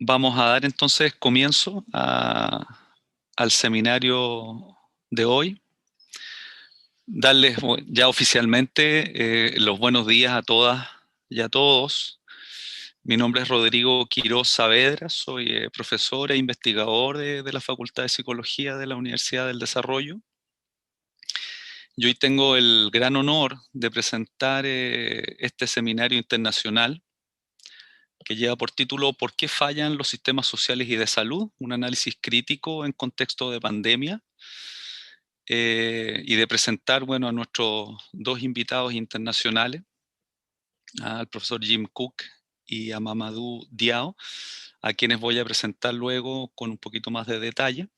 Vamos a dar entonces comienzo al seminario de hoy. Darles ya oficialmente los buenos días a todas y a todos. Mi nombre es Rodrigo Quiroz Saavedra, soy profesor e investigador de la Facultad de Psicología de la Universidad del Desarrollo. Y hoy tengo el gran honor de presentar este seminario internacional que lleva por título ¿Por qué fallan los sistemas sociales y de salud? Un análisis crítico en contexto de pandemia. Y de presentar, bueno, a nuestros dos invitados internacionales, al profesor Jim Cook y a Mamadou Diaw, a quienes voy a presentar luego con un poquito más de detalle.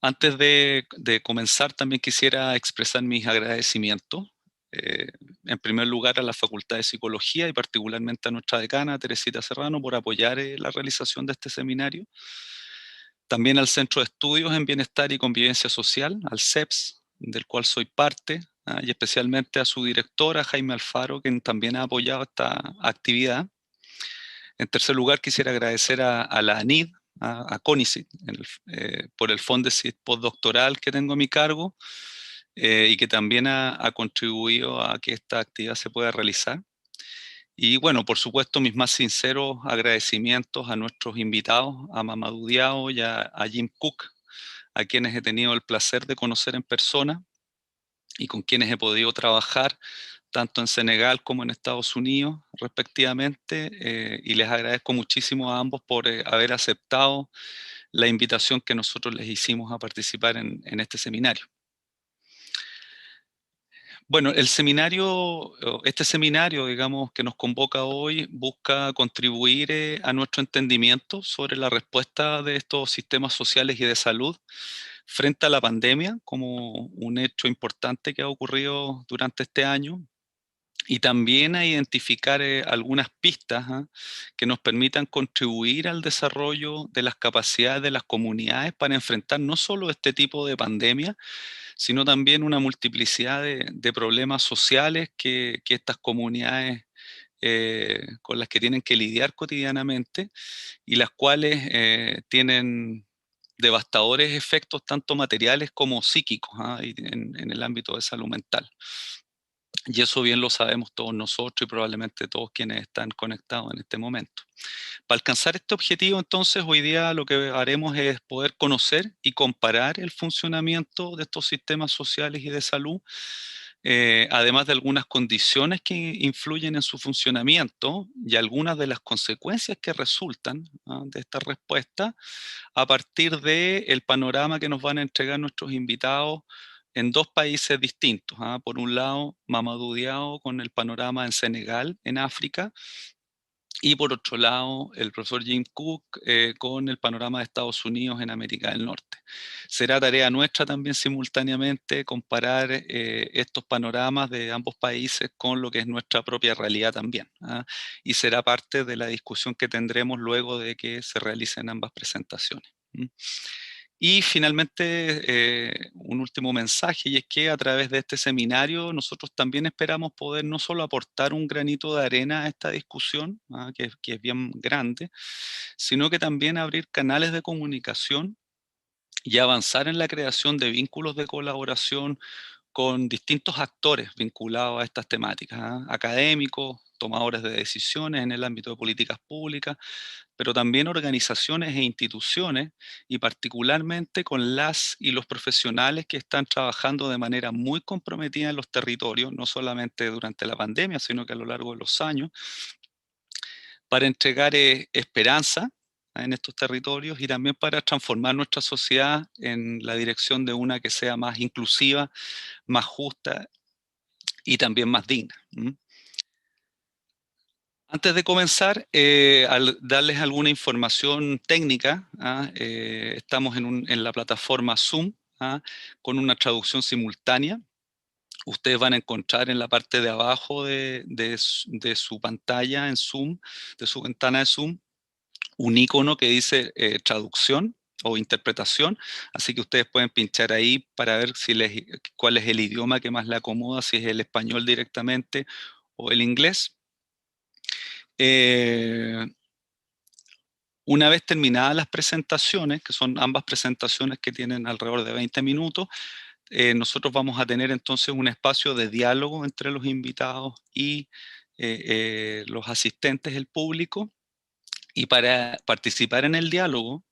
Antes de comenzar, también quisiera expresar mis agradecimientos. Eh, en primer lugar, a la Facultad de Psicología y particularmente a nuestra decana, Teresita Serrano, por apoyar la realización de este seminario. También al Centro de Estudios en Bienestar y Convivencia Social, al CEPS, del cual soy parte, y especialmente a su directora, Jaime Alfaro, quien también ha apoyado esta actividad. En tercer lugar, quisiera agradecer a la ANID, a CONICIT, por el Fondesit postdoctoral que tengo a mi cargo y que también ha contribuido a que esta actividad se pueda realizar. Y bueno, por supuesto, mis más sinceros agradecimientos a nuestros invitados, a Mamadou Diaw y a Jim Cook, a quienes he tenido el placer de conocer en persona y con quienes he podido trabajar tanto en Senegal como en Estados Unidos, respectivamente, y les agradezco muchísimo a ambos por haber aceptado la invitación que nosotros les hicimos a participar en este seminario. Bueno, este seminario, digamos, que nos convoca hoy, busca contribuir a nuestro entendimiento sobre la respuesta de estos sistemas sociales y de salud frente a la pandemia, como un hecho importante que ha ocurrido durante este año, y también a identificar algunas pistas que nos permitan contribuir al desarrollo de las capacidades de las comunidades para enfrentar no solo este tipo de pandemia, sino también una multiplicidad de problemas sociales que estas comunidades con las que tienen que lidiar cotidianamente y las cuales tienen devastadores efectos tanto materiales como psíquicos en el ámbito de salud mental. Y eso bien lo sabemos todos nosotros y probablemente todos quienes están conectados en este momento. Para alcanzar este objetivo, entonces, hoy día lo que haremos es poder conocer y comparar el funcionamiento de estos sistemas sociales y de salud, además de algunas condiciones que influyen en su funcionamiento y algunas de las consecuencias que resultan de esta respuesta a partir del panorama que nos van a entregar nuestros invitados en dos países distintos. Por un lado, Mamadou Diaw con el panorama en Senegal, en África, y por otro lado, el profesor Jim Cook con el panorama de Estados Unidos en América del Norte. Será tarea nuestra también simultáneamente comparar estos panoramas de ambos países con lo que es nuestra propia realidad también. Y será parte de la discusión que tendremos luego de que se realicen ambas presentaciones. Y finalmente, un último mensaje, y es que a través de este seminario nosotros también esperamos poder no solo aportar un granito de arena a esta discusión, que es bien grande, sino que también abrir canales de comunicación y avanzar en la creación de vínculos de colaboración con distintos actores vinculados a estas temáticas, académicos, tomadores de decisiones en el ámbito de políticas públicas, pero también organizaciones e instituciones y particularmente con las y los profesionales que están trabajando de manera muy comprometida en los territorios, no solamente durante la pandemia, sino que a lo largo de los años, para entregar esperanza en estos territorios y también para transformar nuestra sociedad en la dirección de una que sea más inclusiva, más justa y también más digna. Antes de comenzar, al darles alguna información técnica, estamos en la plataforma Zoom, con una traducción simultánea. Ustedes van a encontrar en la parte de abajo de su pantalla en Zoom, de su ventana de Zoom, un icono que dice traducción o interpretación, así que ustedes pueden pinchar ahí para ver cuál es el idioma que más les acomoda, si es el español directamente o el inglés. Una vez terminadas las presentaciones, que son ambas presentaciones que tienen alrededor de 20 minutos, nosotros vamos a tener entonces un espacio de diálogo entre los invitados y los asistentes, el público. Y para participar en el diálogo,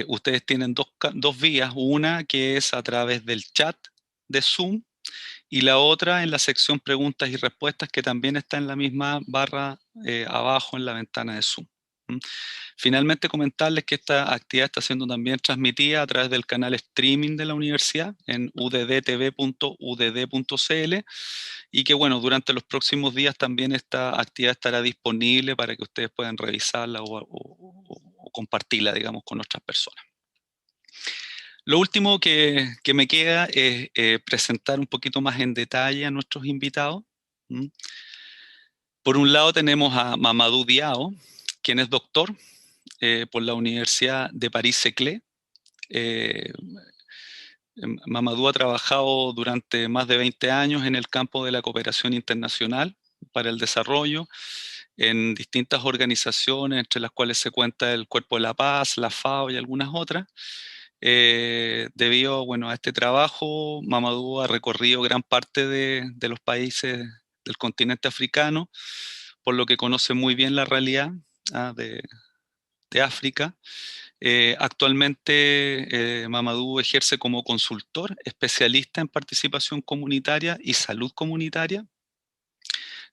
ustedes tienen dos vías, una que es a través del chat de Zoom y la otra en la sección preguntas y respuestas, que también está en la misma barra abajo en la ventana de Zoom. Finalmente, comentarles que esta actividad está siendo también transmitida a través del canal streaming de la universidad en uddtv.udd.cl, y que, bueno, durante los próximos días también esta actividad estará disponible para que ustedes puedan revisarla o compartirla, digamos, con otras personas. Lo último que me queda es presentar un poquito más en detalle a nuestros invitados. Por un lado tenemos a Mamadou Diaw, quien es doctor por la Universidad de París-Saclay. Mamadou ha trabajado durante más de 20 años en el campo de la cooperación internacional para el desarrollo, en distintas organizaciones, entre las cuales se cuenta el Cuerpo de la Paz, la FAO y algunas otras. Debido, bueno, a este trabajo, Mamadou ha recorrido gran parte de los países del continente africano, por lo que conoce muy bien la realidad de África. Actualmente Mamadou ejerce como consultor, especialista en participación comunitaria y salud comunitaria,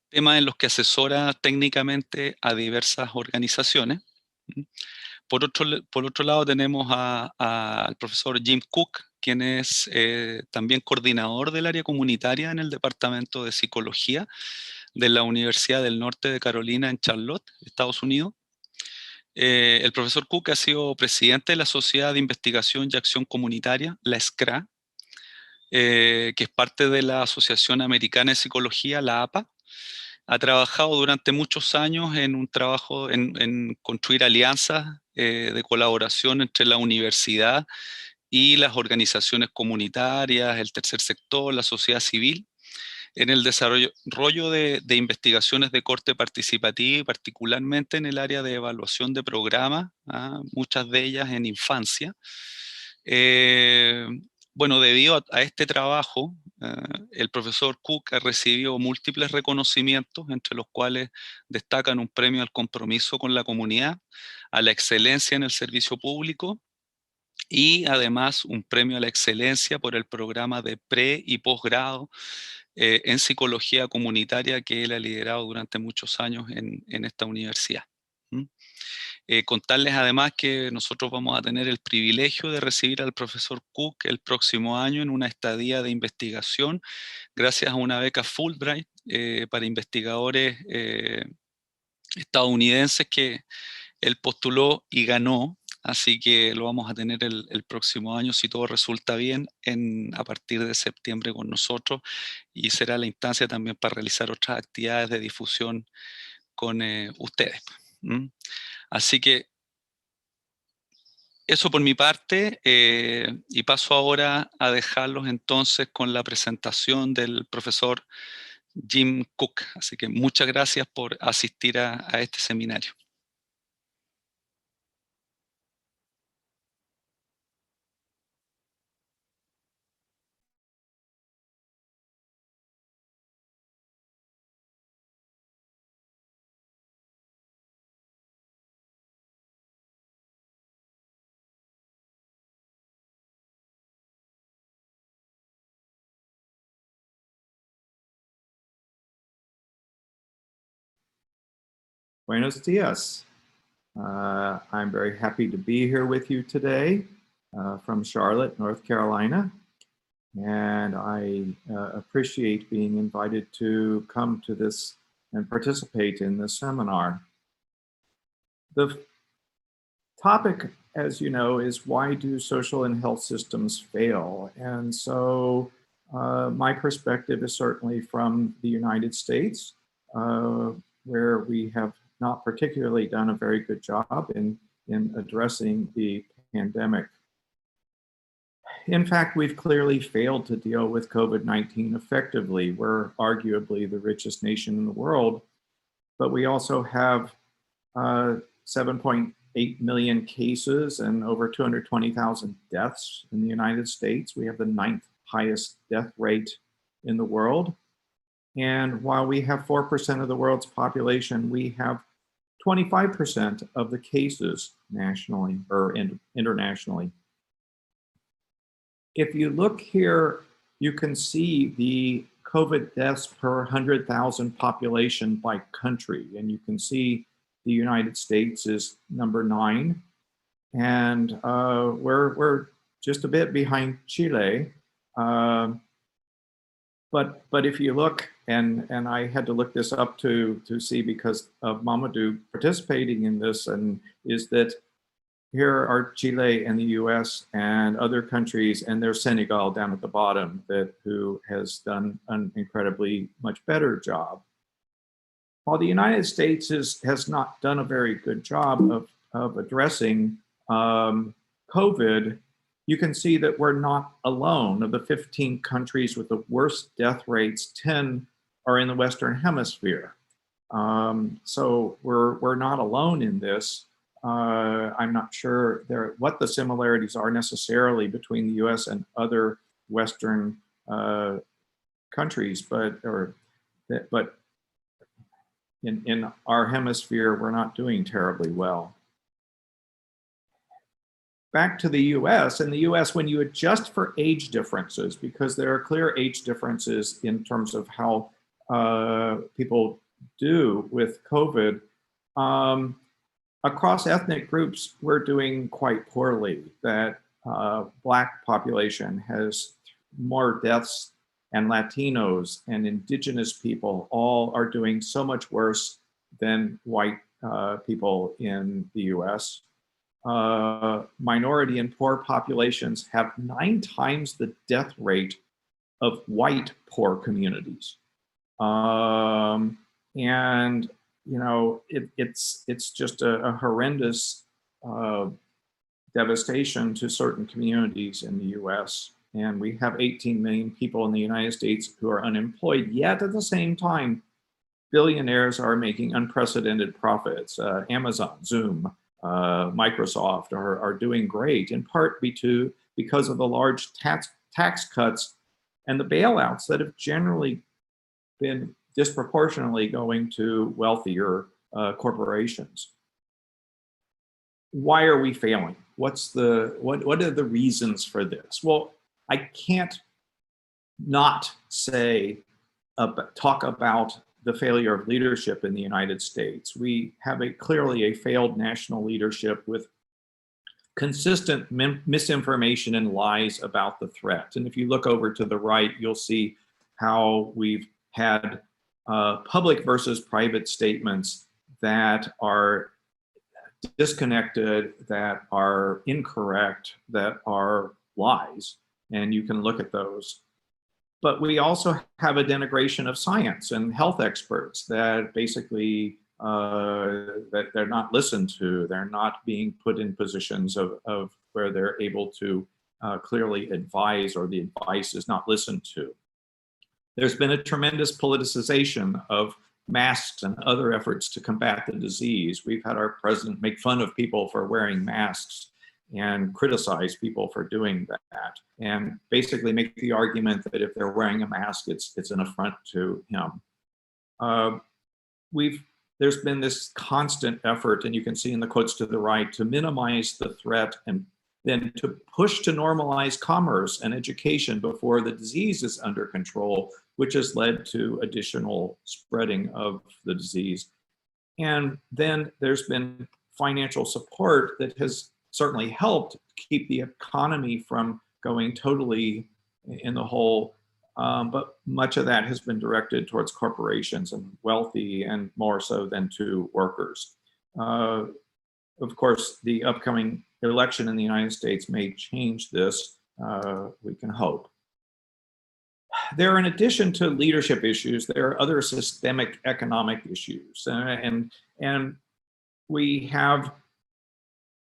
temas en los que asesora técnicamente a diversas organizaciones. Por otro lado tenemos al profesor Jim Cook, quien es también coordinador del área comunitaria en el departamento de psicología de la Universidad del Norte de Carolina en Charlotte, Estados Unidos. El profesor Cook ha sido presidente de la Sociedad de Investigación y Acción Comunitaria, la SCRA, que es parte de la Asociación Americana de Psicología, la APA. Ha trabajado durante muchos años en un trabajo en construir alianzas de colaboración entre la universidad y las organizaciones comunitarias, el tercer sector, la sociedad civil, en el desarrollo de investigaciones de corte participativo y particularmente en el área de evaluación de programas, muchas de ellas en infancia. Bueno, debido a este trabajo, el profesor Cook ha recibido múltiples reconocimientos, entre los cuales destacan un premio al compromiso con la comunidad, a la excelencia en el servicio público, y además un premio a la excelencia por el programa de pre- y posgrado en psicología comunitaria que él ha liderado durante muchos años en esta universidad. Contarles además que nosotros vamos a tener el privilegio de recibir al profesor Cook el próximo año en una estadía de investigación gracias a una beca Fulbright para investigadores estadounidenses que él postuló y ganó. Así que lo vamos a tener el próximo año, si todo resulta bien, a partir de septiembre con nosotros, y será la instancia también para realizar otras actividades de difusión con ustedes. Así que eso por mi parte, y paso ahora a dejarlos entonces con la presentación del profesor Jim Cook. Así que muchas gracias por asistir a este seminario. Buenos dias. I'm very happy to be here with you today from Charlotte, North Carolina. And I appreciate being invited to come to this and participate in this seminar. The topic, as you know, is why do social and health systems fail? And so my perspective is certainly from the United States, where we have not particularly done a very good job in addressing the pandemic. In fact, we've clearly failed to deal with COVID-19 effectively. We're arguably the richest nation in the world, but we also have 7.8 8 million cases and over 220,000 deaths in the United States. We have the 9th highest death rate in the world. And while we have 4% of the world's population, we have 25% of the cases nationally or internationally. If you look here, you can see the COVID deaths per 100,000 population by country. And you can see the United States is number 9. And we're just a bit behind Chile. But if you look, and I had to look this up to see because of Mamadou participating in this, and is that here are Chile and the US and other countries, and there's Senegal down at the bottom who has done an incredibly much better job. While the United States has not done a very good job of addressing COVID, you can see that we're not alone. Of the 15 countries with the worst death rates, 10 are in the Western Hemisphere. So we're not alone in this. I'm not sure what the similarities are necessarily between the US and other Western countries, but in our hemisphere, we're not doing terribly well. Back to the US. In the US, when you adjust for age differences, because there are clear age differences in terms of how people do with COVID, across ethnic groups, we're doing quite poorly. That Black population has more deaths, and Latinos and indigenous people all are doing so much worse than white people in the US. Minority and poor populations have 9 times the death rate of white poor communities. And you know, it's just a horrendous devastation to certain communities in the US. And we have 18 million people in the United States who are unemployed, yet at the same time, billionaires are making unprecedented profits. Amazon, Zoom, Microsoft are doing great, in part because of the large tax cuts and the bailouts that have generally been disproportionately going to wealthier corporations. Why are we failing? What are the reasons for this? Well, I can't not talk about the failure of leadership in the United States. We have clearly a failed national leadership with consistent misinformation and lies about the threat. And if you look over to the right, you'll see how we've had public versus private statements that are disconnected, that are incorrect, that are lies. And you can look at those. But we also have a denigration of science and health experts that basically that they're not listened to. They're not being put in positions of where they're able to clearly advise, or the advice is not listened to. There's been a tremendous politicization of masks and other efforts to combat the disease. We've had our president make fun of people for wearing masks and criticize people for doing that, and basically make the argument that if they're wearing a mask, it's an affront to him. There's been this constant effort, and you can see in the quotes to the right, to minimize the threat and then to push to normalize commerce and education before the disease is under control, which has led to additional spreading of the disease. And then there's been financial support that has certainly helped keep the economy from going totally in the hole, but much of that has been directed towards corporations and wealthy, and more so than to workers. Of course, the upcoming election in the United States may change this, we can hope. There, in addition to leadership issues, there are other systemic economic issues, and we have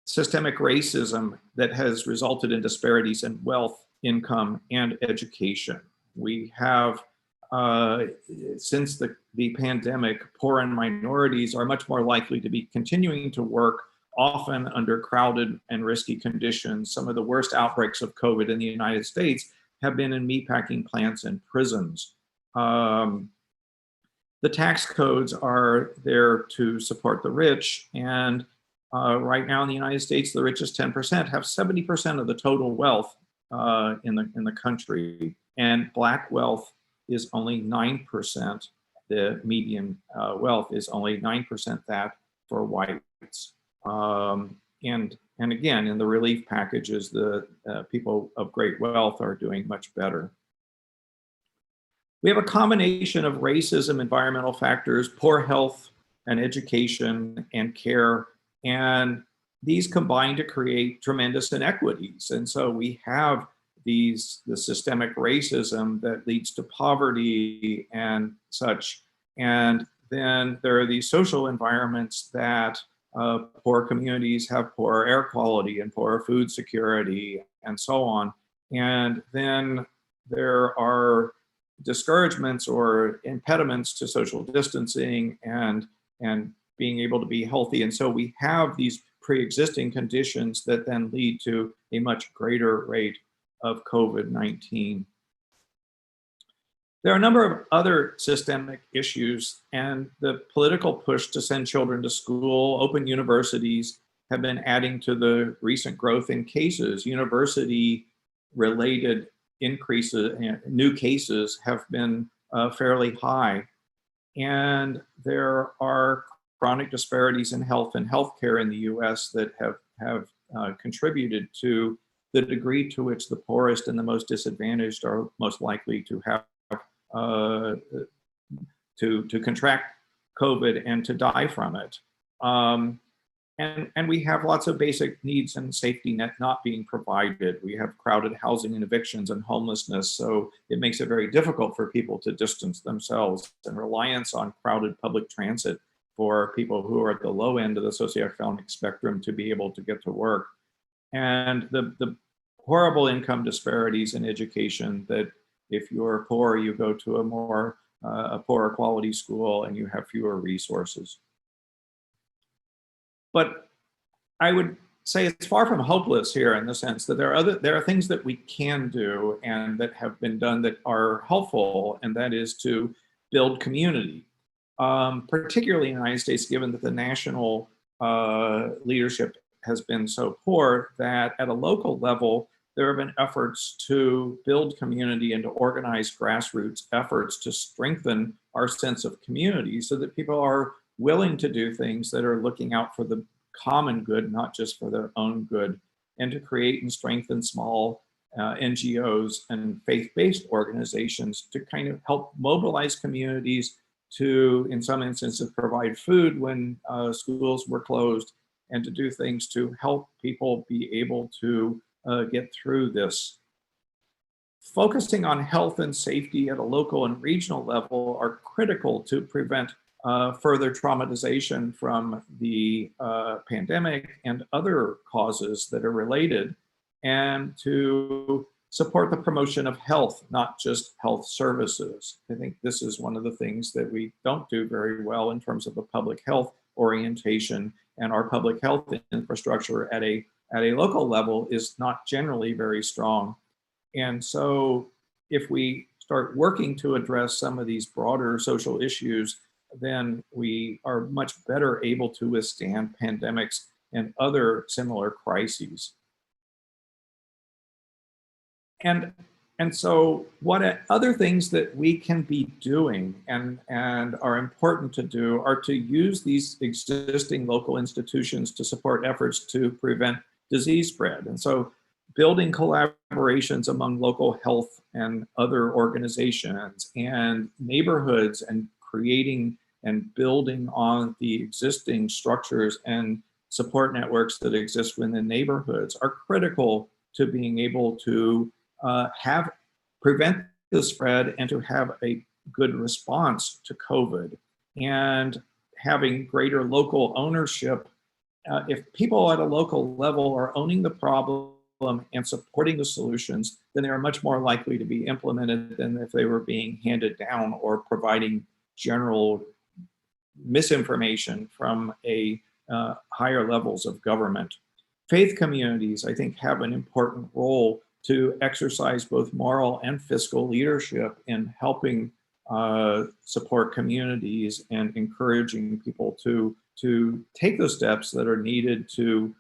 systemic racism that has resulted in disparities in wealth, income, and education. We have, since the pandemic, poor and minorities are much more likely to be continuing to work often under crowded and risky conditions. Some of the worst outbreaks of COVID in the United States have been in meatpacking plants and prisons. The tax codes are there to support the rich, and right now in the United States, the richest 10% have 70% of the total wealth in the country, and Black wealth is only 9%. The median wealth is only 9% that for whites. And again, in the relief packages, the people of great wealth are doing much better. We have a combination of racism, environmental factors, poor health and education and care, and these combine to create tremendous inequities. And so we have the systemic racism that leads to poverty and such. And then there are these social environments that poor communities have poor air quality and poor food security and so on. And then there are discouragements or impediments to social distancing and being able to be healthy. And so we have these pre-existing conditions that then lead to a much greater rate of COVID-19. There are a number of other systemic issues, and the political push to send children to school, open universities, have been adding to the recent growth in cases. University-related increases, new cases have been fairly high. And there are chronic disparities in health and healthcare in the US that have contributed to the degree to which the poorest and the most disadvantaged are most likely to have to contract COVID and to die from it. And we have lots of basic needs and safety net not being provided. We have crowded housing and evictions and homelessness, so it makes it very difficult for people to distance themselves, and reliance on crowded public transit for people who are at the low end of the socioeconomic spectrum to be able to get to work. And the horrible income disparities in education, that if you're poor, you go to a poorer quality school and you have fewer resources. But I would say it's far from hopeless here, in the sense that there are things that we can do and that have been done that are helpful, and that is to build community. Particularly in the United States, given that the national leadership has been so poor, that at a local level, there have been efforts to build community and to organize grassroots efforts to strengthen our sense of community, so that people are willing to do things that are looking out for the common good, not just for their own good, and to create and strengthen small NGOs and faith-based organizations to kind of help mobilize communities to, in some instances, provide food when schools were closed, and to do things to help people be able to get through this. Focusing on health and safety at a local and regional level are critical to prevent further traumatization from the pandemic and other causes that are related, and to support the promotion of health, not just health services. I think this is one of the things that we don't do very well in terms of the public health orientation, and our public health infrastructure at a local level is not generally very strong. And so if we start working to address some of these broader social issues, then we are much better able to withstand pandemics and other similar crises. And so what other things that we can be doing and are important to do are to use these existing local institutions to support efforts to prevent disease spread. And so building collaborations among local health and other organizations and neighborhoods, and creating and building on the existing structures and support networks that exist within neighborhoods are critical to being able to prevent the spread and to have a good response to COVID. And having greater local ownership, if people at a local level are owning the problem and supporting the solutions, then they are much more likely to be implemented than if they were being handed down or providing general misinformation from a higher levels of government. Faith communities, I think, have an important role to exercise both moral and fiscal leadership in helping support communities and encouraging people to take those steps that are needed to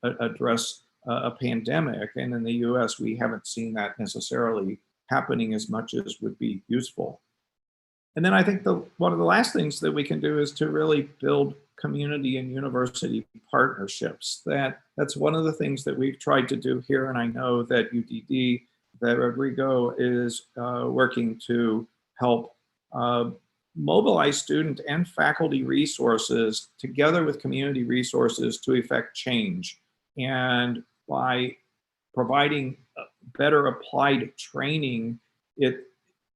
address a pandemic. And in the US, we haven't seen that necessarily happening as much as would be useful. And then I think one of the last things that we can do is to really build community and university partnerships. That's one of the things that we've tried to do here. And I know that UDD, that Rodrigo is working to help mobilize student and faculty resources together with community resources to effect change. And by providing better applied training, it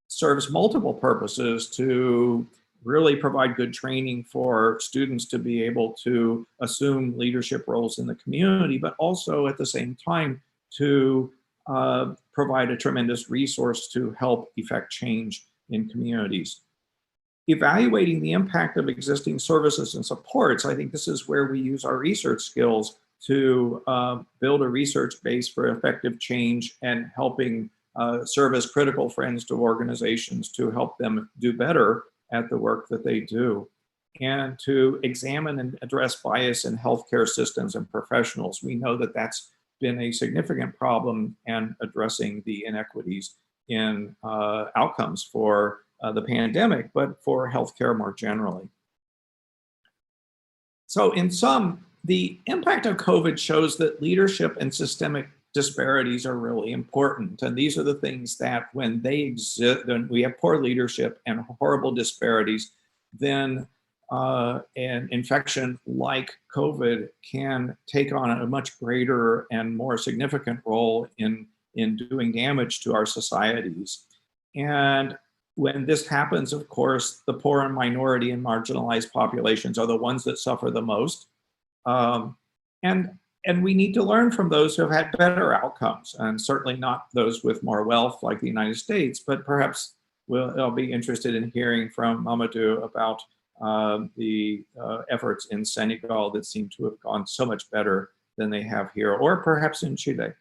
serves multiple purposes to really provide good training for students to be able to assume leadership roles in the community, but also at the same time to provide a tremendous resource to help effect change in communities. Evaluating the impact of existing services and supports, I think this is where we use our research skills to build a research base for effective change and helping serve as critical friends to organizations to help them do better at the work that they do, and to examine and address bias in healthcare systems and professionals. We know that that's been a significant problem in addressing the inequities in outcomes for the pandemic, but for healthcare more generally. So in sum, the impact of COVID shows that leadership and systemic disparities are really important. And these are the things that when they exist, when we have poor leadership and horrible disparities, then an infection like COVID can take on a much greater and more significant role in doing damage to our societies. And when this happens, of course, the poor and minority and marginalized populations are the ones that suffer the most. And we need to learn from those who have had better outcomes, and certainly not those with more wealth like the United States, but perhaps I'll be interested in hearing from Mamadou about the efforts in Senegal that seem to have gone so much better than they have here, or perhaps in Chile.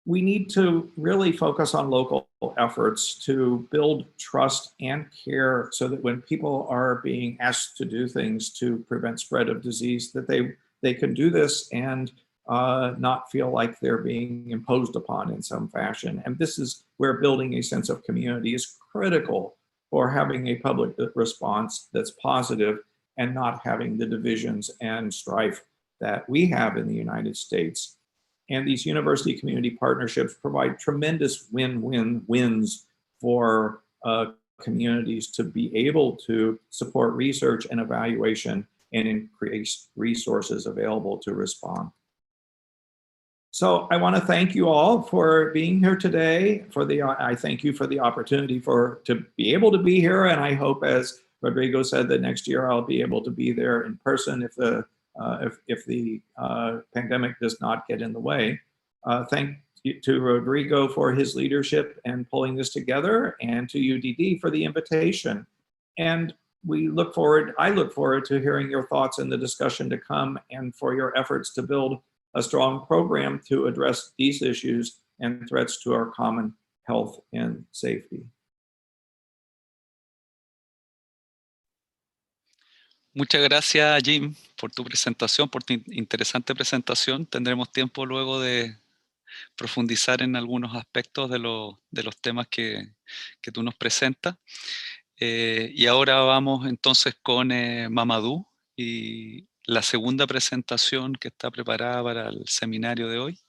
We need to really focus on local efforts to build trust and care so that when people are being asked to do things to prevent spread of disease, that they can do this and not feel like they're being imposed upon in some fashion. And this is where building a sense of community is critical for having a public response that's positive and not having the divisions and strife that we have in the United States. And these university community partnerships provide tremendous win-win-wins for communities to be able to support research and evaluation and increase resources available to respond. So I want to thank you all for being here today. I thank you for the opportunity to be able to be here, and I hope, as Rodrigo said, that next year I'll be able to be there in person if the pandemic does not get in the way. Thank you to Rodrigo for his leadership and pulling this together, and to UDD for the invitation. And I look forward to hearing your thoughts in the discussion to come, and for your efforts to build a strong program to address these issues and threats to our common health and safety. Muchas gracias, Jim, por tu presentación, por tu interesante presentación. Tendremos tiempo luego de profundizar en algunos aspectos de los temas que tú nos presentas. Y ahora vamos entonces con Mamadou y la segunda presentación que está preparada para el seminario de hoy.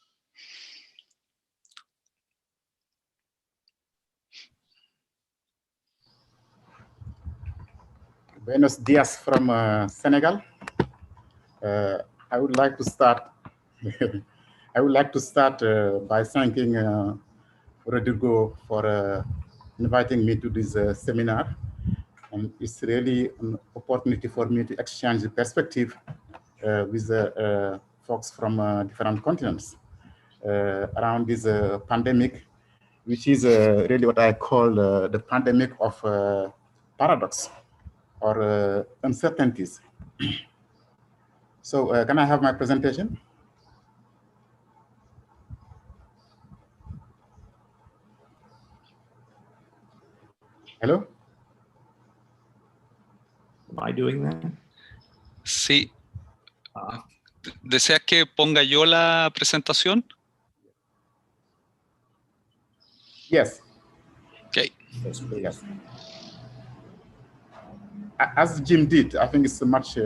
Buenos días from Senegal. I would like to start. By thanking Rodrigo for inviting me to this seminar, and it's really an opportunity for me to exchange perspective with folks from different continents around this pandemic, which is really what I call the pandemic of paradox. or uncertainties. So can I have my presentation? Hello? Am I doing that? Sí. ¿Deseas que ponga yo la presentación? Yes. Okay. Yes. As Jim did, I think it's much.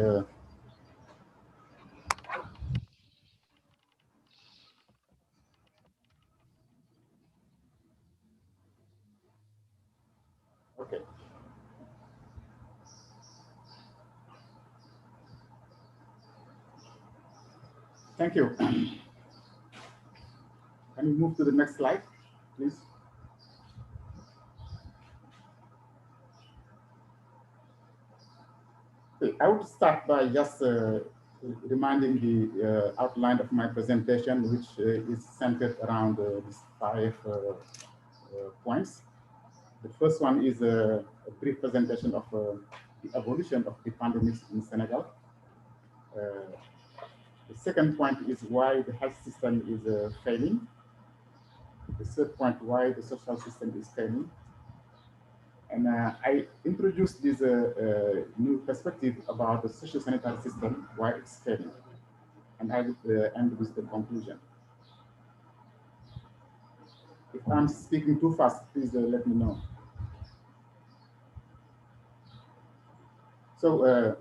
Okay. Thank you. Can you move to the next slide, please? Okay, I would start by just reminding the outline of my presentation, which is centered around these 5 points. The first one is a brief presentation of the evolution of the pandemics in Senegal. The second point is why the health system is failing. The third point, why the social system is failing. And I introduced this new perspective about the social sanitary system, why it's failing. And I will end with the conclusion. If I'm speaking too fast, please let me know. So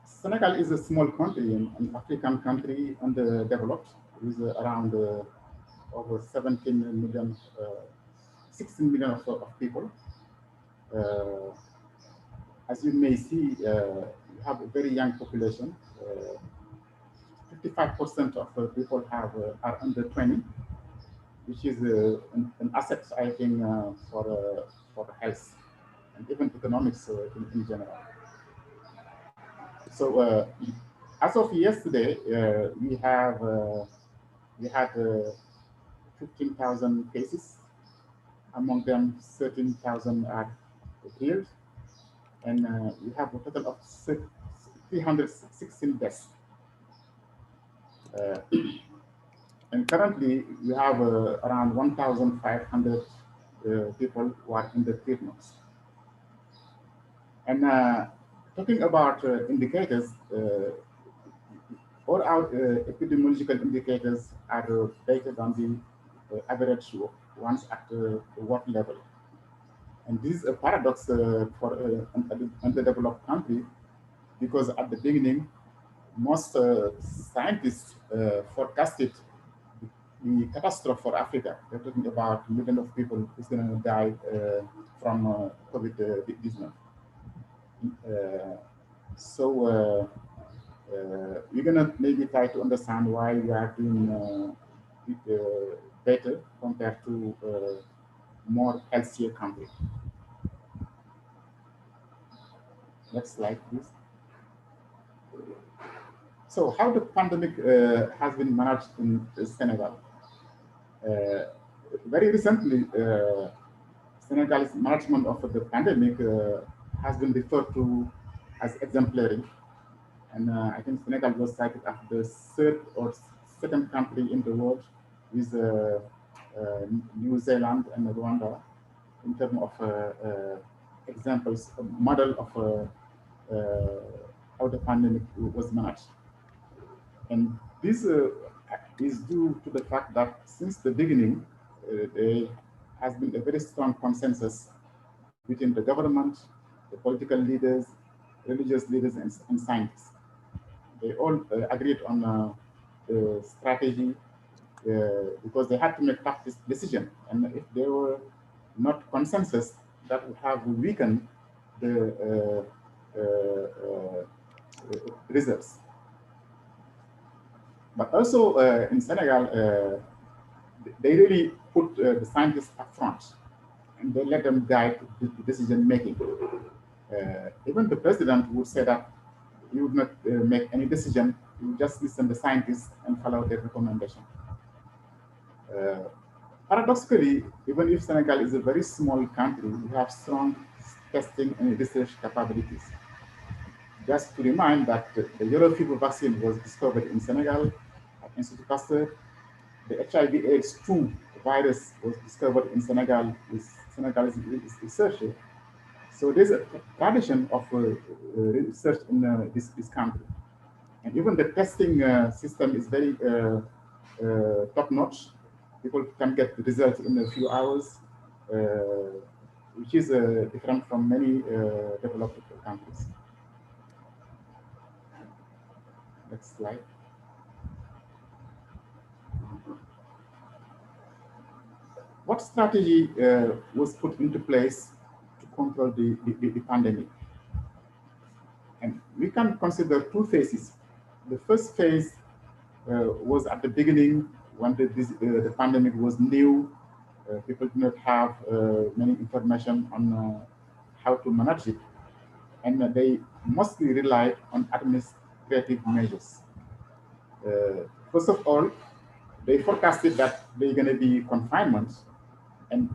Senegal is a small country, an African country, underdeveloped, with around over 16 million of people. As you may see, you have a very young population. 55% of people are under 20, which is an asset, I think, for health and even economics in general. So as of yesterday, we had 15,000 cases. Among them, 13,000 are cleared, and we have a total of 316 deaths. And currently, we have around 1,500 people who are in the treatments. And talking about indicators, all our epidemiological indicators are based on the average ones at the world level. And this is a paradox for an underdeveloped country, because at the beginning, most scientists forecasted the catastrophe for Africa. They're talking about millions of people who's going to die from COVID-19. So we're going to maybe try to understand why we are doing better compared to more healthier countries. Next slide, please. So how the pandemic has been managed in Senegal? Very recently, Senegal's management of the pandemic has been referred to as exemplary. And I think Senegal was cited as the third or second country in the world with New Zealand and Rwanda in terms of examples, a model of how the pandemic was managed. And this is due to the fact that since the beginning, there has been a very strong consensus between the government, the political leaders, religious leaders, and scientists. They all agreed on the strategy because they had to make tough decisions. And if there were not consensus, that would have weakened the results. But also in Senegal, they really put the scientists up front, and they let them guide the decision making. Even the president would say that he would not make any decision, he would just listen to the scientists and follow their recommendation. Paradoxically, even if Senegal is a very small country, we have strong testing and research capabilities. Just to remind that the yellow fever vaccine was discovered in Senegal at Institut Pasteur. The HIV/AIDS 2 virus was discovered in Senegal with Senegalese researchers. So there's a tradition of research in this country. And even the testing system is very top-notch. People can get the results in a few hours, which is different from many developed countries. Next slide. What strategy was put into place to control the pandemic? And we can consider two phases. The first phase was at the beginning when the pandemic was new. People did not have many information on how to manage it. And they mostly relied on administrative measures. First of all, they forecasted that there are going to be confinement and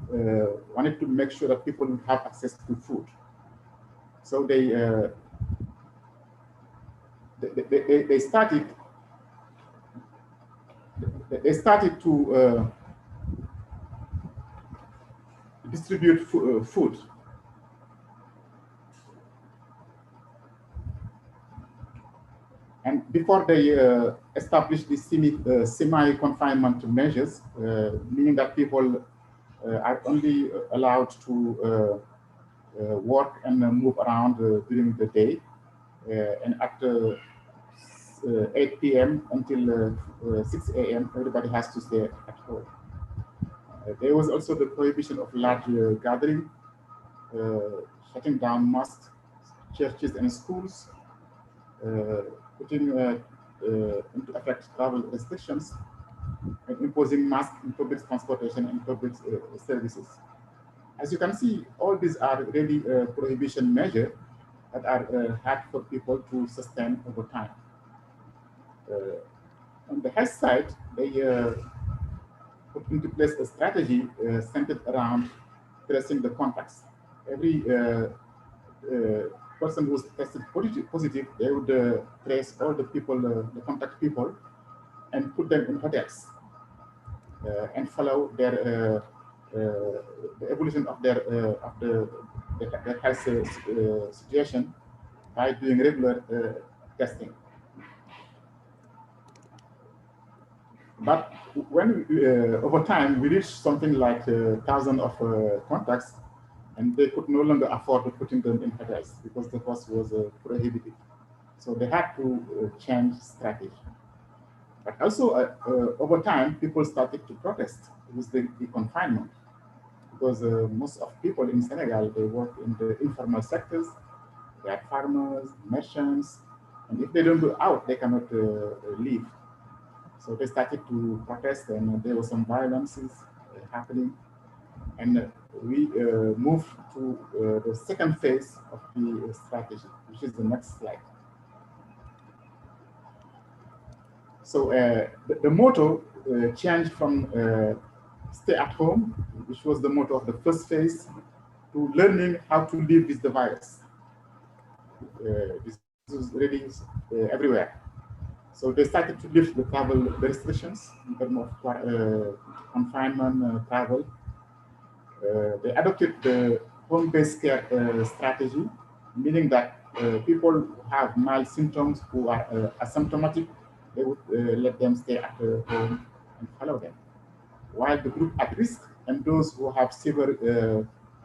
wanted to make sure that people would have access to food. So they started to distribute food. And before they established the semi-confinement measures, meaning that people are only allowed to work and move around during the day, and at 8 p.m. until 6 a.m., everybody has to stay at home. There was also the prohibition of large gathering, shutting down mosques, churches, and schools, putting into effect travel restrictions, and imposing masks in public transportation and public services. As you can see, all these are really prohibition measures that are hard for people to sustain over time. On the health side, they put into place a strategy centered around tracing the contacts. Every person who's tested positive, they would trace all the people, the contact people, and put them in hotels and follow their the evolution of their health situation by doing regular testing. But when over time we reached something like 1,000 of contacts, and they could no longer afford putting them in hotels because the cost was prohibitive. So they had to change strategy. But also over time, people started to protest with the confinement, because most of people in Senegal, they work in the informal sectors. They are farmers, merchants, and if they don't go out, they cannot leave. So they started to protest, and there was some violences happening. And we moved to the second phase of the strategy, which is the next slide. So the motto changed from stay at home, which was the motto of the first phase, to learning how to live with the virus. This was really everywhere. So they started to lift the travel restrictions in terms of confinement travel. They adopted the home-based care strategy, meaning that people who have mild symptoms, who are asymptomatic, they would let them stay at home and follow them. While the group at risk and those who have severe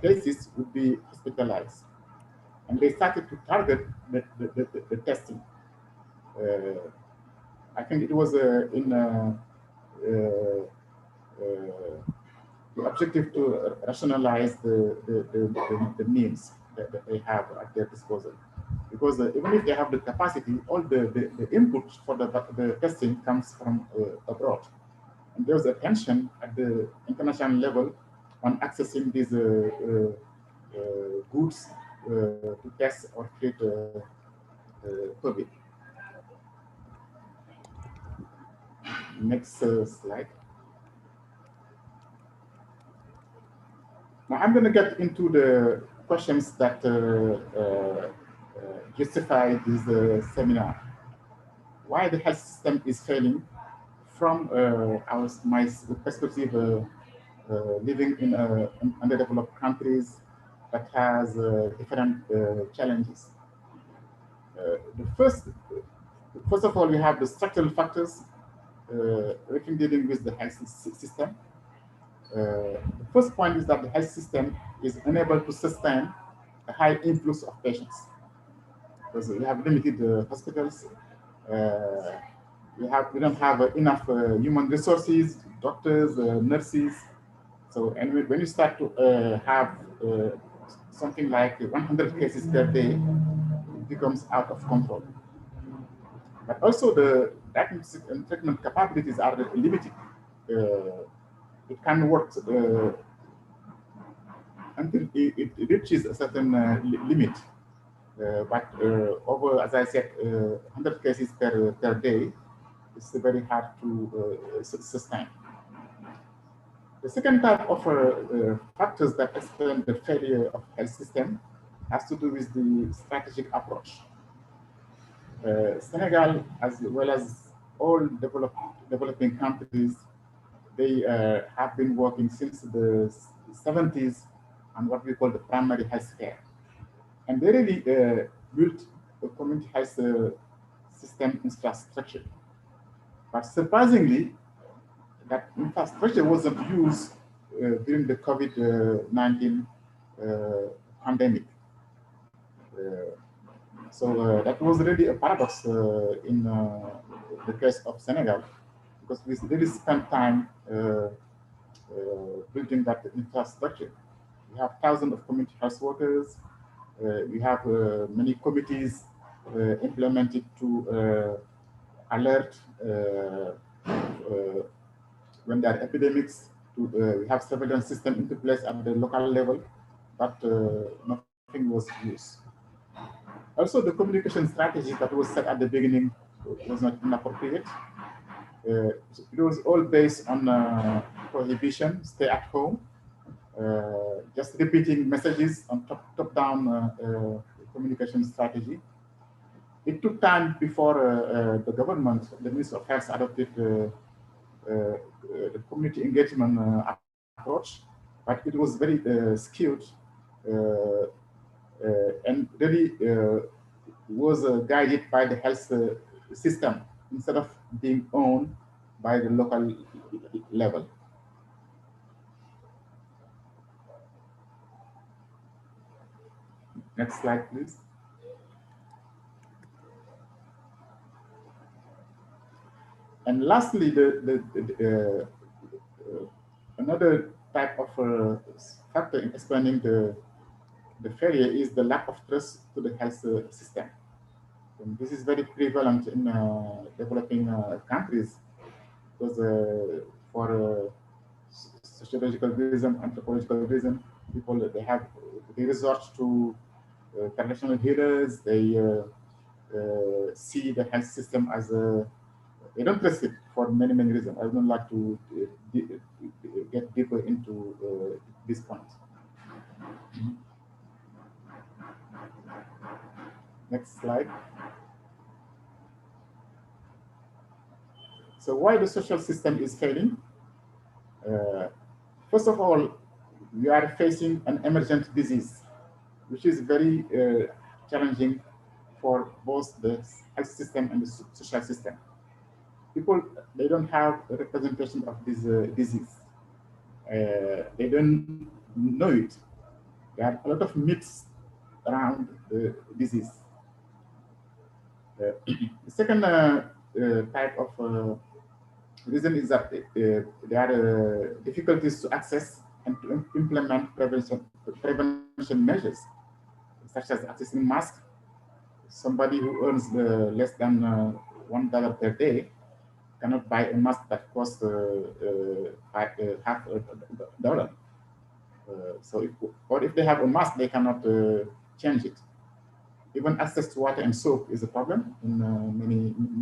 cases would be hospitalized. And they started to target the testing. I think it was in the objective to rationalize the means that they have at their disposal. Because even if they have the capacity, all the input for the testing comes from abroad. And there's a tension at the international level on accessing these goods to test or treat COVID. Next slide. Now I'm going to get into the questions that justify this seminar. Why the health system is failing from my perspective, living in underdeveloped countries that has different challenges. First of all, we have the structural factors dealing with the health system. The first point is that the health system is unable to sustain a high influx of patients because we have limited hospitals. We don't have enough human resources, doctors, nurses. So, and when you start to have something like 100 cases per day, it becomes out of control. But also the diagnostic and treatment capabilities are limited. It can work until it reaches a certain limit. But over, as I said, 100 cases per day, it's very hard to sustain. The second type of factors that explain the failure of health system has to do with the strategic approach. Senegal, as well as all developing countries, they have been working since the 70s on what we call the primary health care. And they really built a community health system infrastructure. But surprisingly, that infrastructure wasn't used during the COVID-19 pandemic. So that was really a paradox in the case of Senegal, because we really spent time building that infrastructure. We have thousands of community health workers. We have many committees implemented to alert when there are epidemics. We have surveillance system into place at the local level, but nothing was used. Also, the communication strategy that was set at the beginning was not inappropriate. It was all based on prohibition, stay at home, just repeating messages on top-down communication strategy. It took time before the government, the Ministry of Health, adopted the community engagement approach, but it was very skewed and really was guided by the health system instead of being owned by the local level. Next slide, please. And lastly, another type of factor in explaining the failure is the lack of trust to the health system. And this is very prevalent in developing countries, because for sociological reason, anthropological reason, people they resort to traditional healers. They see the health system as they don't trust it for many reasons. I don't like to get deeper into this point. Next slide. So why the social system is failing? First of all, we are facing an emergent disease, which is very challenging for both the health system and the social system. People, they don't have a representation of this disease. They don't know it. There are a lot of myths around the disease. The second type of reason is that there are difficulties to access and to implement prevention measures, such as accessing masks. Somebody who earns less than $1 per day cannot buy a mask that costs half a dollar. So if they have a mask, they cannot change it. Even access to water and soap is a problem in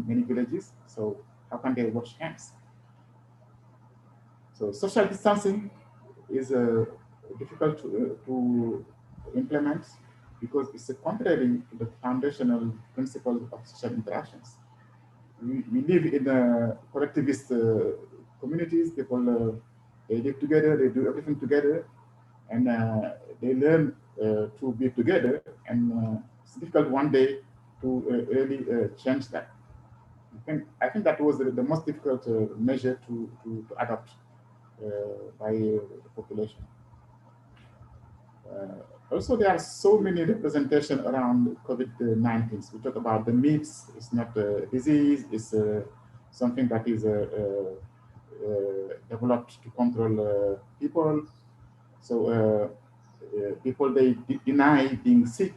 many villages. So how can they wash hands? So social distancing is difficult to implement because it's contrary to the foundational principle of social interactions. We live in collectivist communities. People they live together, they do everything together, and they learn to be together. And it's difficult one day to really change that. I think that was the most difficult measure to adopt by the population. Also, there are so many representations around COVID-19. We talk about the myths. It's not a disease. It's something that is developed to control people. So people, they deny being sick.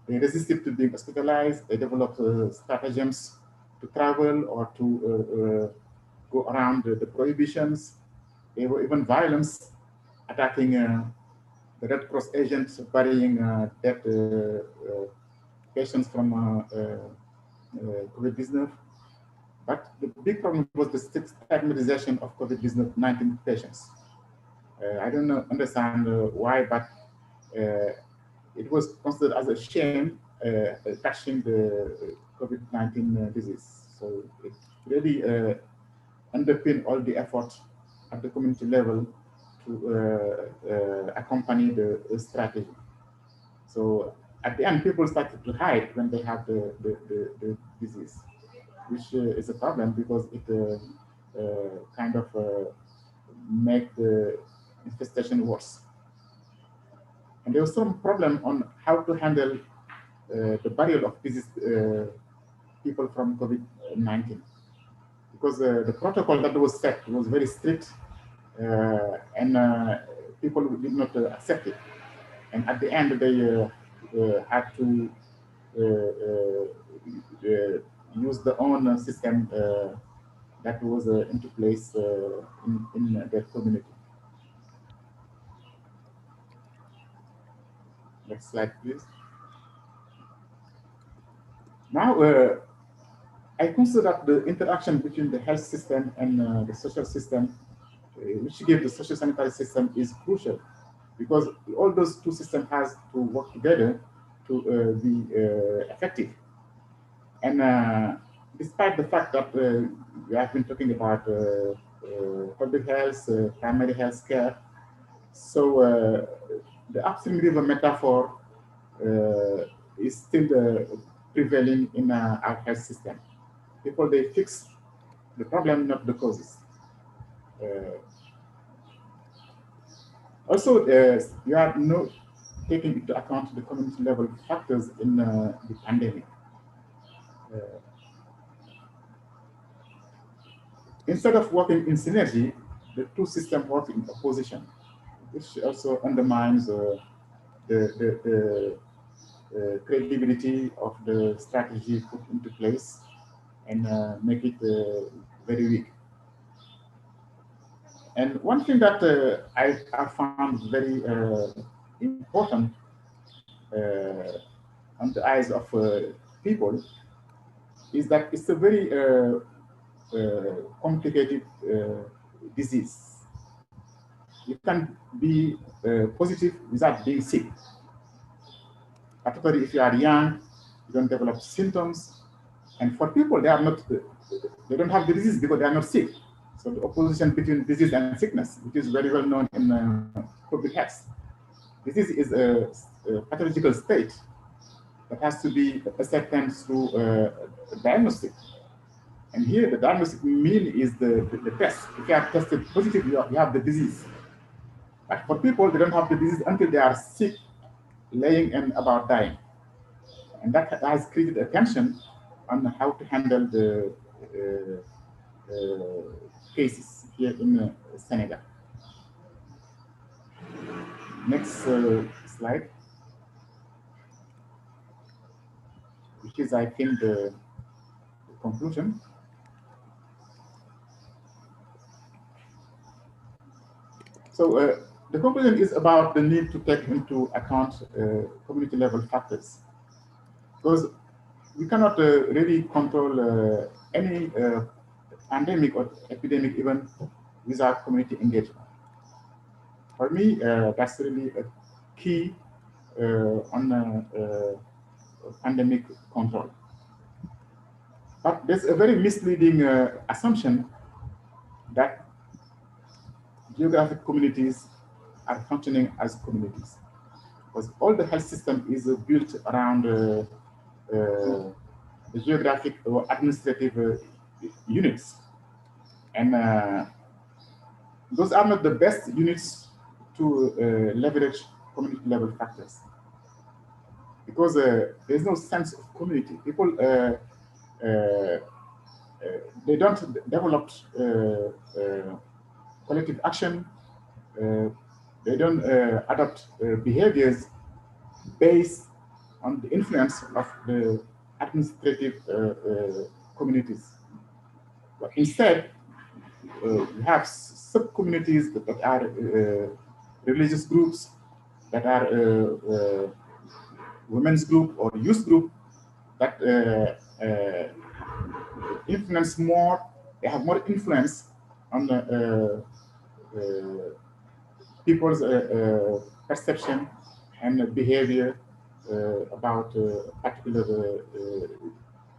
They resisted to being hospitalized. They develop stratagems to travel or to go around the prohibitions. There were even violence, attacking the Red Cross agents, burying dead patients from COVID-19. But the big problem was the stigmatization of COVID-19 patients. I don't understand why, but it was considered as a shame touching the COVID-19 disease. So it really underpinned all the effort at the community level to accompany the strategy. So at the end, people started to hide when they have the disease, which is a problem because it kind of make the infestation worse. And there was some problem on how to handle the barrier of disease people from COVID-19, because the protocol that was set was very strict, and people did not accept it. And at the end, they had to use their own system that was into place in their community. Next slide, please. Now, I consider that the interaction between the health system and the social system, which gives the social sanitary system, is crucial, because all those two systems has to work together to be effective. And despite the fact that we have been talking about public health, primary health care, so the upstream river metaphor is still prevailing in our health system. People, they fix the problem, not the causes. Also, you are not taking into account the community level factors in the pandemic. Instead of working in synergy, the two systems work in opposition, which also undermines the credibility of the strategy put into place and make it very weak. And one thing that I found very important on the eyes of people is that it's a very complicated disease. You can be positive without being sick. Particularly if you are young, you don't develop symptoms. And for people, they don't have the disease because they are not sick. So the opposition between disease and sickness, which is very well known in public health. Disease is a pathological state that has to be ascertained through diagnostic. And here, the diagnostic mean is the test. If you are tested positive, you have the disease. But for people, they don't have the disease until they are sick, laying and about dying. And that has created a tension on how to handle the cases here in Senegal. Next slide, which is, I think, the conclusion. So the conclusion is about the need to take into account community level factors, because we cannot really control any pandemic or epidemic even without community engagement. For me, that's really a key on pandemic control. But there's a very misleading assumption that geographic communities are functioning as communities, because all the health system is built around the geographic or administrative units. And those are not the best units to leverage community level factors, because there's no sense of community. People, they don't develop collective action. They don't adopt behaviors based on the influence of the administrative communities. But instead, we have sub-communities that are religious groups, that are women's group or youth group, that influence more, they have more influence on the people's perception and behavior about particular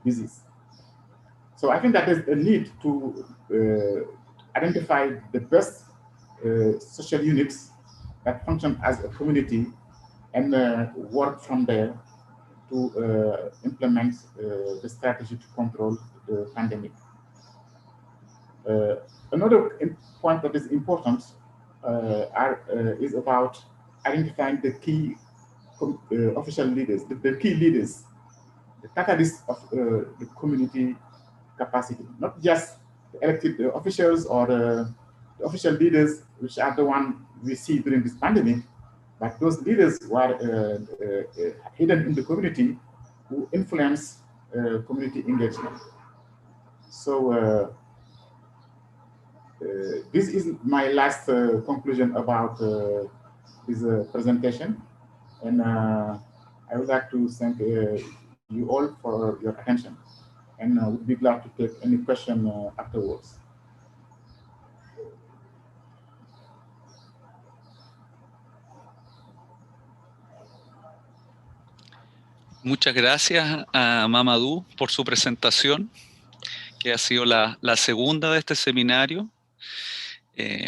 disease. So I think that there's a need to identify the best social units that function as a community and work from there to implement the strategy to control the pandemic. Another point that is important is about identifying the key official leaders, the key leaders, the catalysts of the community capacity, not just the elected officials or the official leaders, which are the ones we see during this pandemic, but those leaders who are hidden in the community who influence community engagement. So this is my last conclusion about this presentation, and I would like to thank you all for your attention, and would be glad to take any question afterwards. Muchas gracias a Mamadou por su presentación, que ha sido la segunda de este seminario.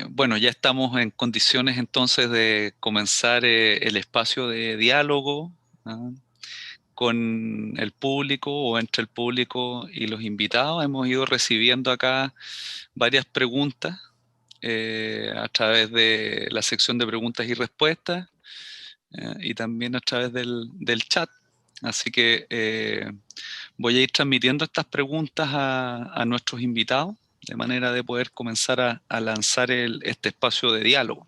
Bueno, ya estamos en condiciones entonces de comenzar el espacio de diálogo con el público o entre el público y los invitados. Hemos ido recibiendo acá varias preguntas a través de la sección de preguntas y respuestas y también a través del chat. Así que voy a ir transmitiendo estas preguntas a nuestros invitados, de manera de poder comenzar a lanzar este espacio de diálogo.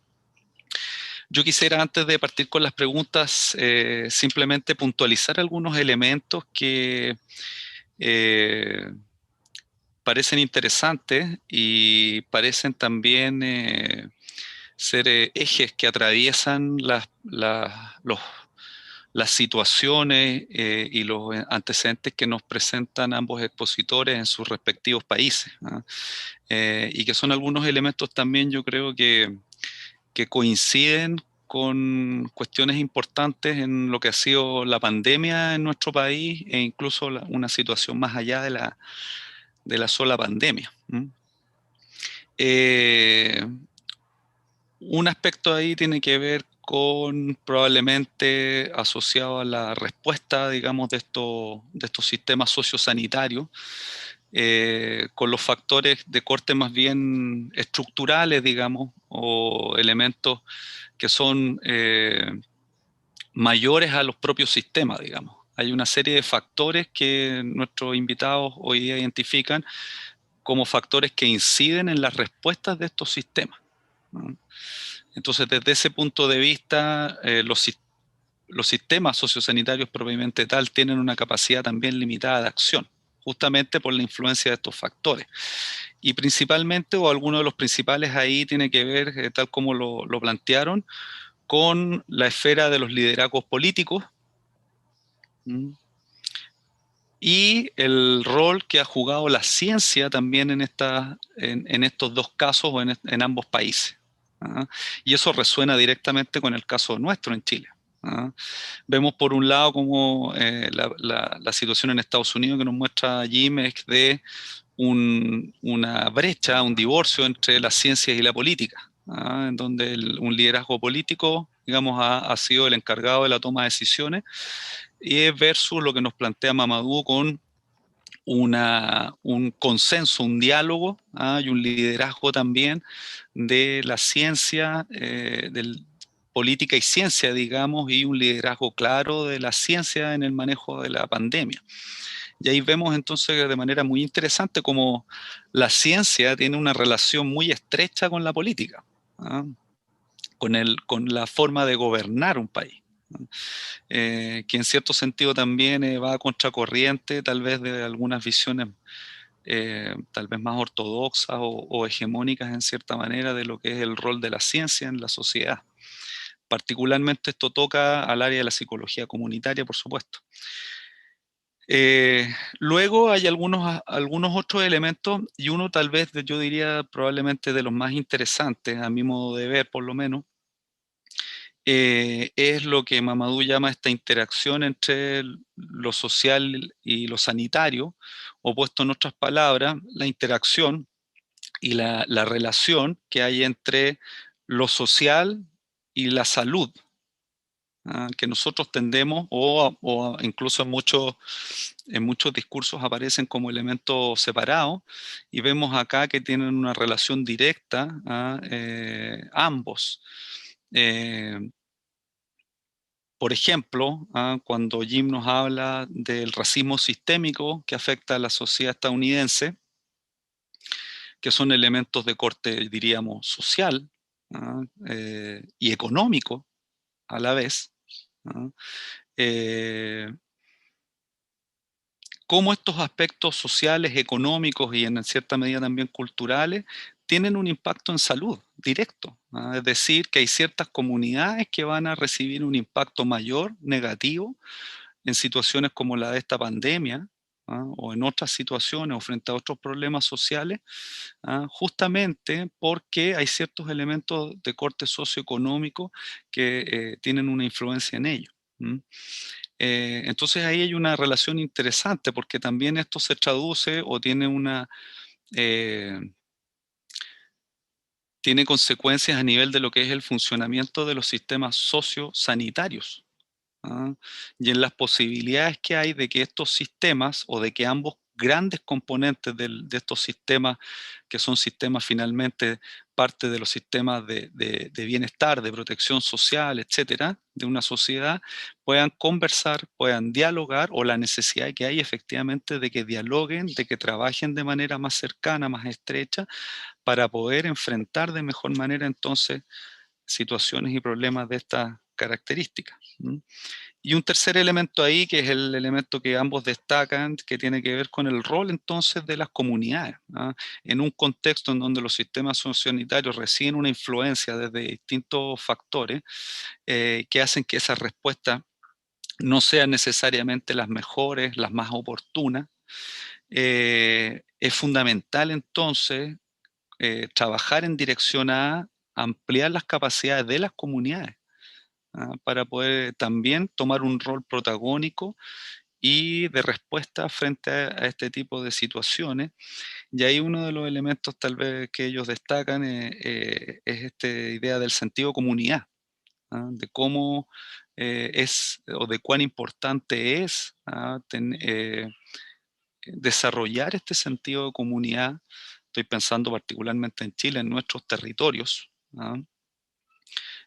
Yo quisiera, antes de partir con las preguntas, simplemente puntualizar algunos elementos que parecen interesantes y parecen también ser ejes que atraviesan las situaciones y los antecedentes que nos presentan ambos expositores en sus respectivos países, y que son algunos elementos también, yo creo que coinciden con cuestiones importantes en lo que ha sido la pandemia en nuestro país e incluso una situación más allá de la sola pandemia. Un aspecto ahí tiene que ver con probablemente asociado a la respuesta, digamos, de estos sistemas sociosanitarios, con los factores de corte más bien estructurales, digamos, o elementos que son mayores a los propios sistemas, digamos. Hay una serie de factores que nuestros invitados hoy día identifican como factores que inciden en las respuestas de estos sistemas, ¿no? Entonces, desde ese punto de vista, los sistemas sociosanitarios propiamente tal tienen una capacidad también limitada de acción, justamente por la influencia de estos factores. Y principalmente, o alguno de los principales ahí tiene que ver, tal como lo plantearon, con la esfera de los liderazgos políticos y el rol que ha jugado la ciencia también en estos dos casos o en ambos países. Y eso resuena directamente con el caso nuestro en Chile. ¿ah? Vemos por un lado como la situación en Estados Unidos que nos muestra Jim es de una brecha, un divorcio entre las ciencias y la política, ¿ah? En donde un liderazgo político, digamos, ha sido el encargado de la toma de decisiones, y es versus lo que nos plantea Mamadou con un consenso, un diálogo, ¿ah? Y un liderazgo también de la ciencia, política y ciencia, digamos, y un liderazgo claro de la ciencia en el manejo de la pandemia. Y ahí vemos entonces de manera muy interesante cómo la ciencia tiene una relación muy estrecha con la política, ¿ah? Con la forma de gobernar un país, ¿no? Que en cierto sentido también va a contracorriente tal vez de algunas visiones tal vez más ortodoxas o hegemónicas en cierta manera de lo que es el rol de la ciencia en la sociedad. Particularmente esto toca al área de la psicología comunitaria, por supuesto. Luego hay algunos otros elementos, y uno tal vez yo diría probablemente de los más interesantes, a mi modo de ver por lo menos, es lo que Mamadou llama esta interacción entre lo social y lo sanitario, o puesto en otras palabras, la interacción y la relación que hay entre lo social y la salud, ¿ah? Que nosotros tendemos, o incluso en muchos discursos aparecen como elementos separados, y vemos acá que tienen una relación directa, ¿ah? Ambos. Eh, por ejemplo, ¿ah? Cuando Jim nos habla del racismo sistémico que afecta a la sociedad estadounidense, que son elementos de corte, diríamos, social, ¿ah? Y económico a la vez, ¿ah? Eh, Cómo estos aspectos sociales, económicos y en cierta medida también culturales tienen un impacto en salud directo, ¿ah? Es decir, que hay ciertas comunidades que van a recibir un impacto mayor, negativo, en situaciones como la de esta pandemia, ¿ah? O en otras situaciones o frente a otros problemas sociales, ¿ah? Justamente porque hay ciertos elementos de corte socioeconómico que tienen una influencia en ello. Entonces ahí hay una relación interesante porque también esto se traduce o eh, tiene consecuencias a nivel de lo que es el funcionamiento de los sistemas sociosanitarios, ¿ah? Y en las posibilidades que hay de que estos sistemas o de que ambos grandes componentes de estos sistemas, que son sistemas finalmente parte de los sistemas de bienestar, de protección social, etcétera, de una sociedad, puedan conversar, puedan dialogar, o la necesidad que hay efectivamente de que dialoguen, de que trabajen de manera más cercana, más estrecha, para poder enfrentar de mejor manera entonces situaciones y problemas de estas características. Y un tercer elemento ahí, que es el elemento que ambos destacan, que tiene que ver con el rol entonces de las comunidades, ¿ah? En un contexto en donde los sistemas sociosanitarios reciben una influencia desde distintos factores que hacen que esas respuestas no sean necesariamente las mejores, las más oportunas. Es fundamental entonces trabajar en dirección a ampliar las capacidades de las comunidades, ¿ah? Para poder también tomar un rol protagónico y de respuesta frente a este tipo de situaciones. Y ahí uno de los elementos tal vez que ellos destacan es esta idea del sentido de comunidad, ¿ah? De cómo es o de cuán importante es, ¿ah? Desarrollar este sentido de comunidad. Estoy pensando particularmente en Chile, en nuestros territorios, ¿ah?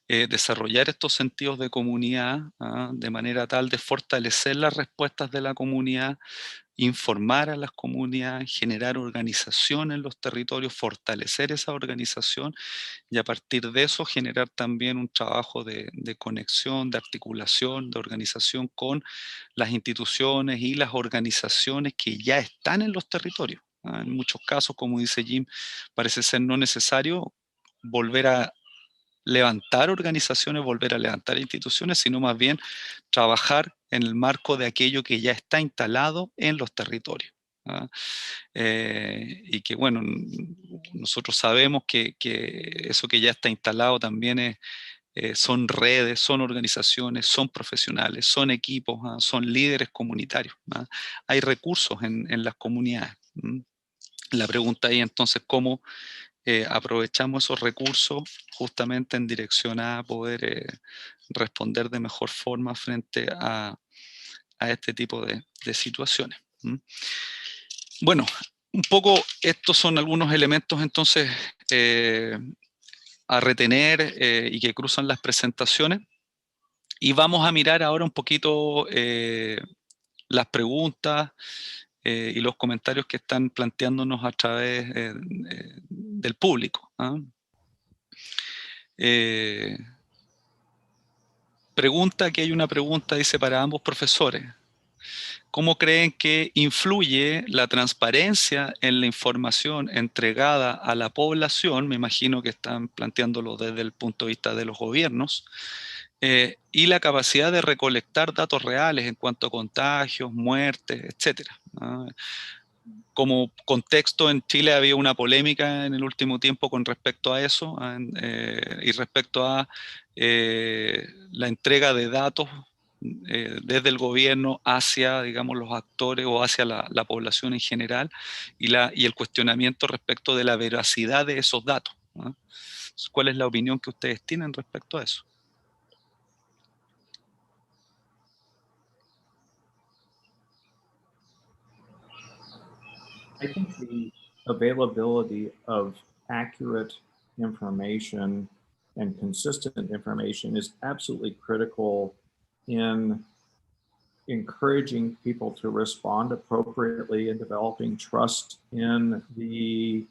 Desarrollar estos sentidos de comunidad, ¿ah? De manera tal de fortalecer las respuestas de la comunidad, informar a las comunidades, generar organización en los territorios, fortalecer esa organización, y a partir de eso generar también un trabajo de conexión, de articulación, de organización con las instituciones y las organizaciones que ya están en los territorios, ¿ah? En muchos casos, como dice Jim, parece ser no necesario volver a levantar organizaciones, volver a levantar instituciones, sino más bien trabajar en el marco de aquello que ya está instalado en los territorios, ¿ah? Y que bueno, nosotros sabemos que eso que ya está instalado también son redes, son organizaciones, son profesionales, son equipos, son líderes comunitarios. Hay recursos en las comunidades. La pregunta ahí entonces, ¿cómo aprovechamos esos recursos justamente en dirección a poder responder de mejor forma frente a este tipo de situaciones? Bueno, un poco estos son algunos elementos entonces a retener y que cruzan las presentaciones. Y vamos a mirar ahora un poquito las preguntas y los comentarios que están planteándonos a través del público. Pregunta, que hay una pregunta, dice, para ambos profesores. ¿Cómo creen que influye la transparencia en la información entregada a la población? Me imagino que están planteándolo desde el punto de vista de los gobiernos. Y la capacidad de recolectar datos reales en cuanto a contagios, muertes, etcétera. Como contexto, en Chile había una polémica en el último tiempo con respecto a eso y respecto a la entrega de datos desde el gobierno hacia, digamos, los actores o hacia la población en general y el cuestionamiento respecto de la veracidad de esos datos. ¿Cuál es la opinión que ustedes tienen respecto a eso? I think the availability of accurate information and consistent information is absolutely critical in encouraging people to respond appropriately and developing trust in the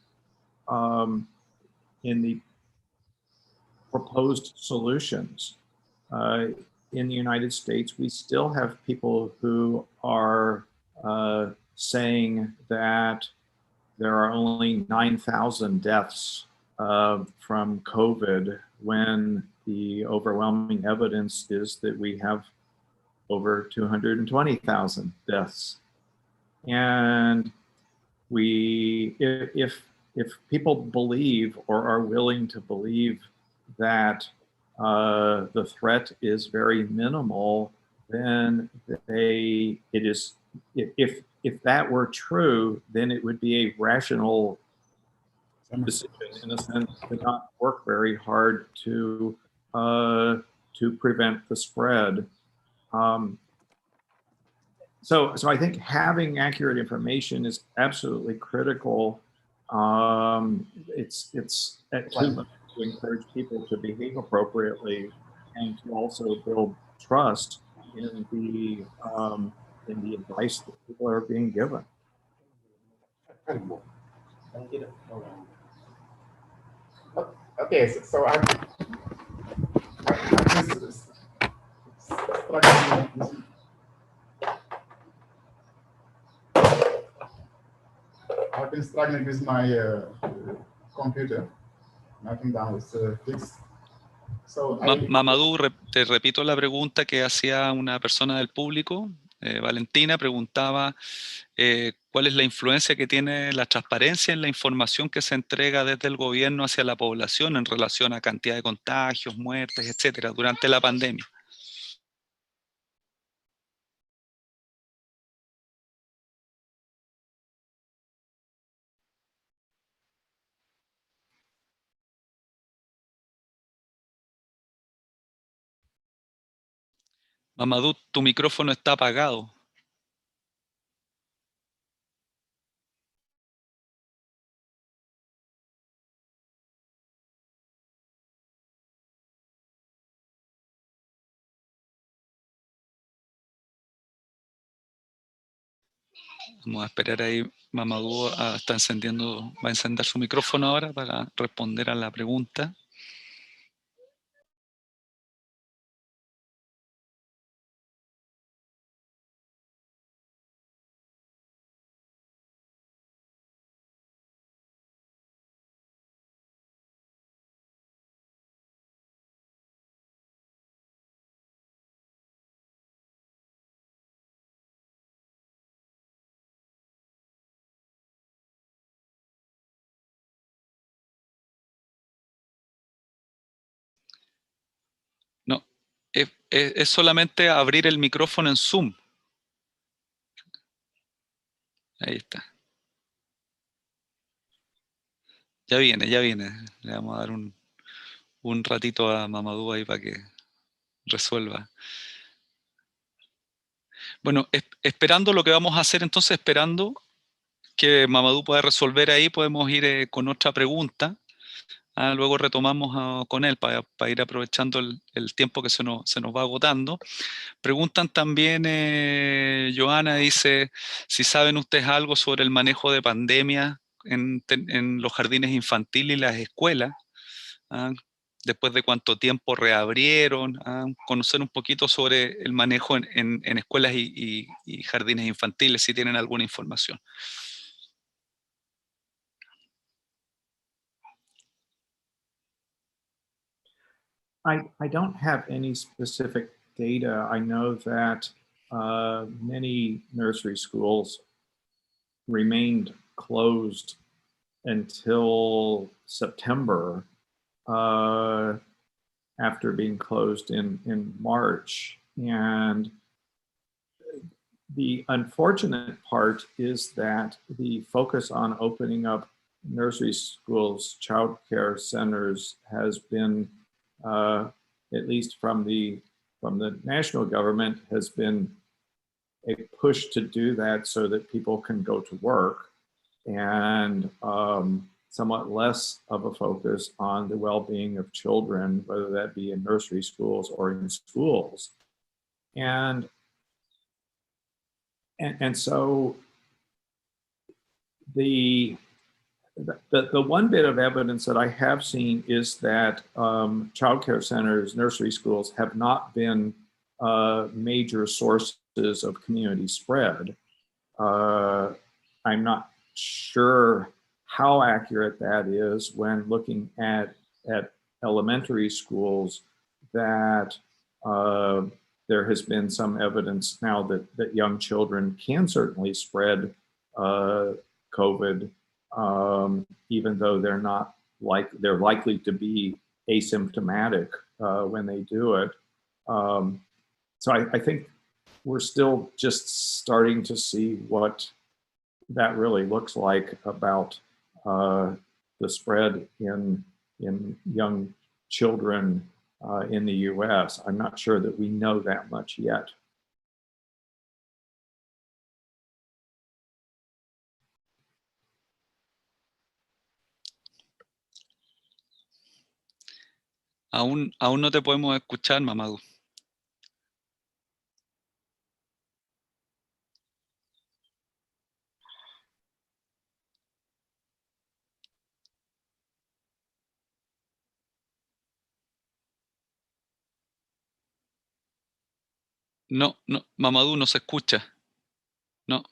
proposed solutions. In the United States, we still have people who are saying that there are only 9,000 deaths from COVID when the overwhelming evidence is that we have over 220,000 deaths. And if people believe or are willing to believe that the threat is very minimal, then if that were true, then it would be a rational decision, in a sense, to not work very hard to prevent the spread. So I think having accurate information is absolutely critical. It's to encourage people to behave appropriately and to also build trust in the advice that people are being given. Okay, so I've been struggling with my computer. Nothing down is fixed. So Mamadou, te repito la pregunta que hacía una persona del público. Valentina preguntaba cuál es la influencia que tiene la transparencia en la información que se entrega desde el gobierno hacia la población en relación a cantidad de contagios, muertes, etcétera, durante la pandemia. Mamadou, tu micrófono está apagado. Vamos a esperar ahí, Mamadou está encendiendo, va a encender su micrófono ahora para responder a la pregunta. Es solamente abrir el micrófono en Zoom. Ahí está. Ya viene, ya viene. Le vamos a dar un ratito a Mamadou ahí para que resuelva. Bueno, esperando lo que vamos a hacer entonces, esperando que Mamadou pueda resolver ahí, podemos ir con otra pregunta. Luego retomamos con él para ir aprovechando el tiempo que se nos va agotando. Preguntan también, Joana dice, si saben ustedes algo sobre el manejo de pandemia en los jardines infantiles y las escuelas. Después de cuánto tiempo reabrieron, conocer un poquito sobre el manejo en escuelas y jardines infantiles, si tienen alguna información. I don't have any specific data. I know that many nursery schools remained closed until September after being closed in March. And the unfortunate part is that the focus on opening up nursery schools, childcare centers has been, at least from the national government, has been a push to do that so that people can go to work, and somewhat less of a focus on the well-being of children, whether that be in nursery schools or in schools. And so the one bit of evidence that I have seen is that childcare centers, nursery schools have not been major sources of community spread. I'm not sure how accurate that is when looking at elementary schools, that there has been some evidence now that young children can certainly spread COVID, even though they're likely to be asymptomatic when they do it. So I think we're still just starting to see what that really looks like about the spread in young children in the US. I'm not sure that we know that much yet. Aún no te podemos escuchar, Mamadou. No, Mamadou no se escucha. No.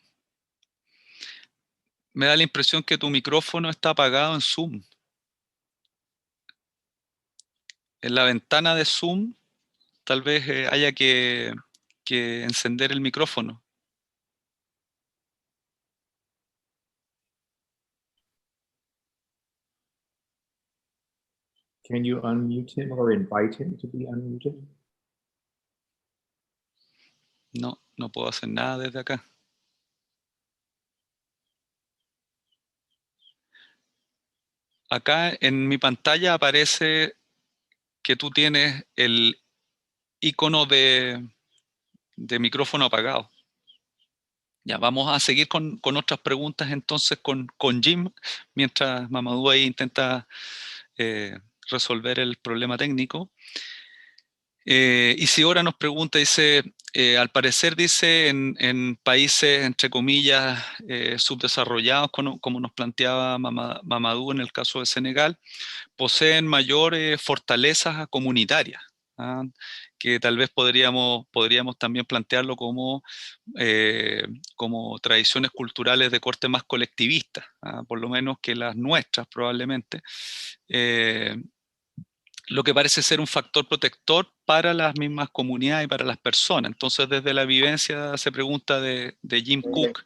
Me da la impresión que tu micrófono está apagado en Zoom. En la ventana de Zoom, tal vez haya que encender el micrófono. Can you unmute him or invite him to be unmuted? No puedo hacer nada desde acá. Acá en mi pantalla aparece que tú tienes el icono de micrófono apagado. Ya, vamos a seguir con otras preguntas entonces con Jim, mientras Mamadou ahí intenta resolver el problema técnico. Isidora nos pregunta, dice, al parecer dice en países, entre comillas, subdesarrollados, como nos planteaba Mamadou en el caso de Senegal, poseen mayores fortalezas comunitarias, que tal vez podríamos también plantearlo como tradiciones culturales de corte más colectivista, por lo menos que las nuestras probablemente, lo que parece ser un factor protector para las mismas comunidades y para las personas. Entonces, desde la vivencia se pregunta de Jim Cook,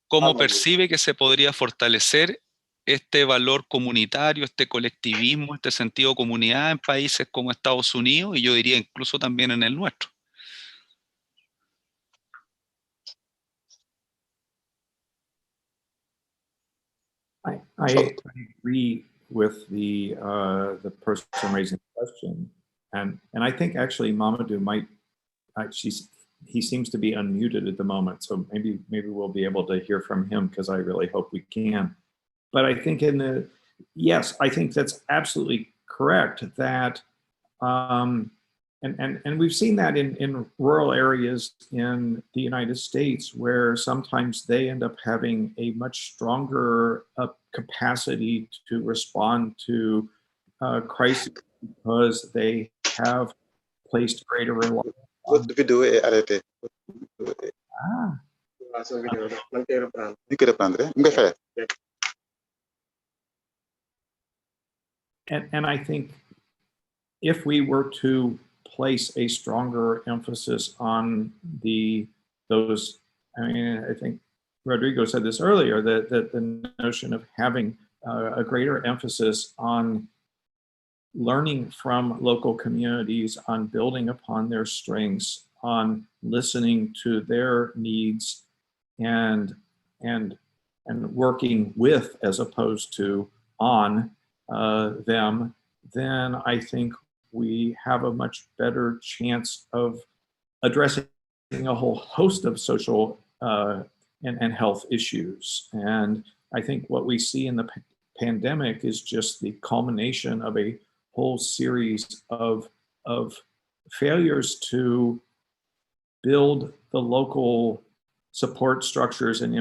¿cómo percibe que se podría fortalecer este valor comunitario, este colectivismo, este sentido de comunidad en países como Estados Unidos y yo diría incluso también en el nuestro. I agree with the person raising the question, and I think actually Mamadou might. He seems to be unmuted at the moment, so maybe we'll be able to hear from him because I really hope we can. But I think yes, I think that's absolutely correct. That and we've seen that in rural areas in the United States where sometimes they end up having a much stronger capacity to respond to crises because they have placed greater reliance. Votre vidéo est arrêtée. Ah. And I think if we were to place a stronger emphasis on those, I mean, I think Rodrigo said this earlier, that the notion of having a greater emphasis on learning from local communities, on building upon their strengths, on listening to their needs, and working with as opposed to on them, then I think we have a much better chance of addressing a whole host of social and health issues. And I think what we see in the pandemic is just the culmination of a whole series of failures to build the local support structures and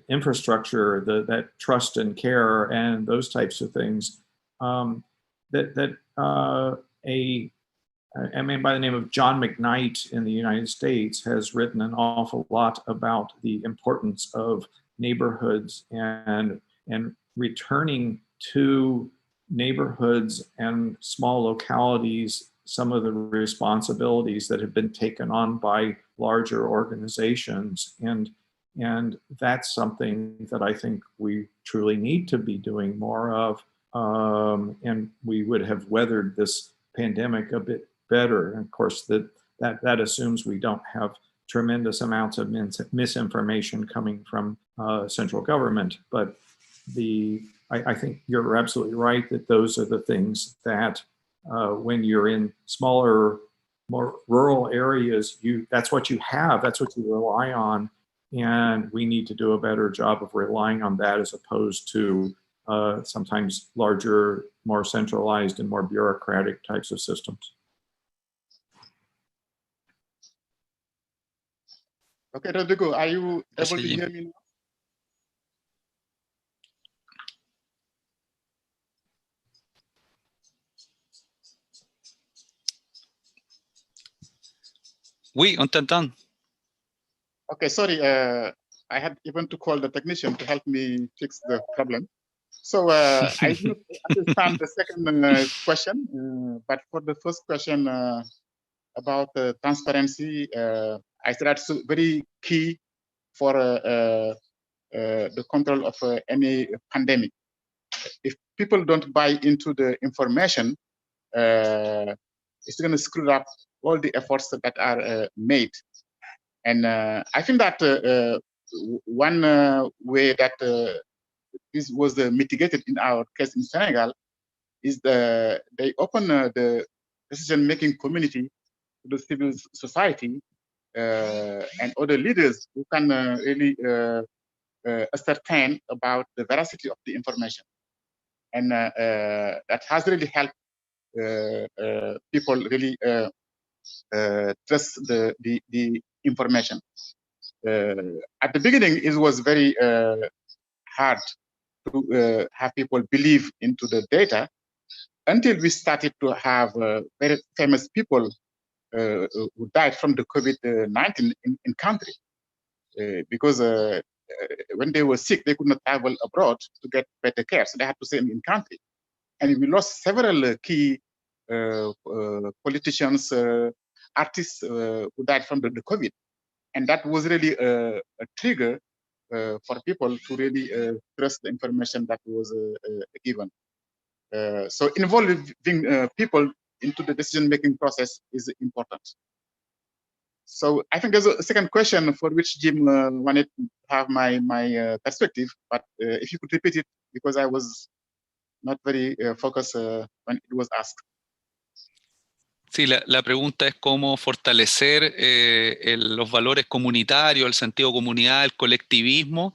infrastructure, that trust and care and those types of things. A man by the name of John McKnight in the United States has written an awful lot about the importance of neighborhoods and returning to neighborhoods and small localities some of the responsibilities that have been taken on by larger organizations. And that's something that I think we truly need to be doing more of. And we would have weathered this pandemic a bit better. And of course, that assumes we don't have tremendous amounts of misinformation coming from central government. But I think you're absolutely right that those are the things that when you're in smaller, more rural areas, that's what you have, that's what you rely on. And we need to do a better job of relying on that as opposed to sometimes larger, more centralized and more bureaucratic types of systems. Okay, Rodrigo, are you able to hear me now? Oui, on t'entend. Okay, sorry, I had even to call the technician to help me fix the problem. So I do understand the second question, but for the first question about transparency, I said that's very key for the control of any pandemic. If people don't buy into the information, it's going to screw up all the efforts that are made. And I think that one way that this was mitigated in our case in Senegal is they open the decision-making community to the civil society and other leaders who can really ascertain about the veracity of the information. And that has really helped people really trust the information. At the beginning, it was very hard to have people believe into the data until we started to have very famous people who died from the COVID-19 in country. Because when they were sick, they could not travel abroad to get better care, so they had to stay in country. And we lost several key politicians, artists who died from the COVID. And that was really a trigger for people to really trust the information that was given. So involving people into the decision-making process is important. So I think there's a second question for which Jim wanted to have my perspective, but if you could repeat it, because I was not very focused when it was asked. Sí, la pregunta es cómo fortalecer los valores comunitarios, el sentido de comunidad, el colectivismo,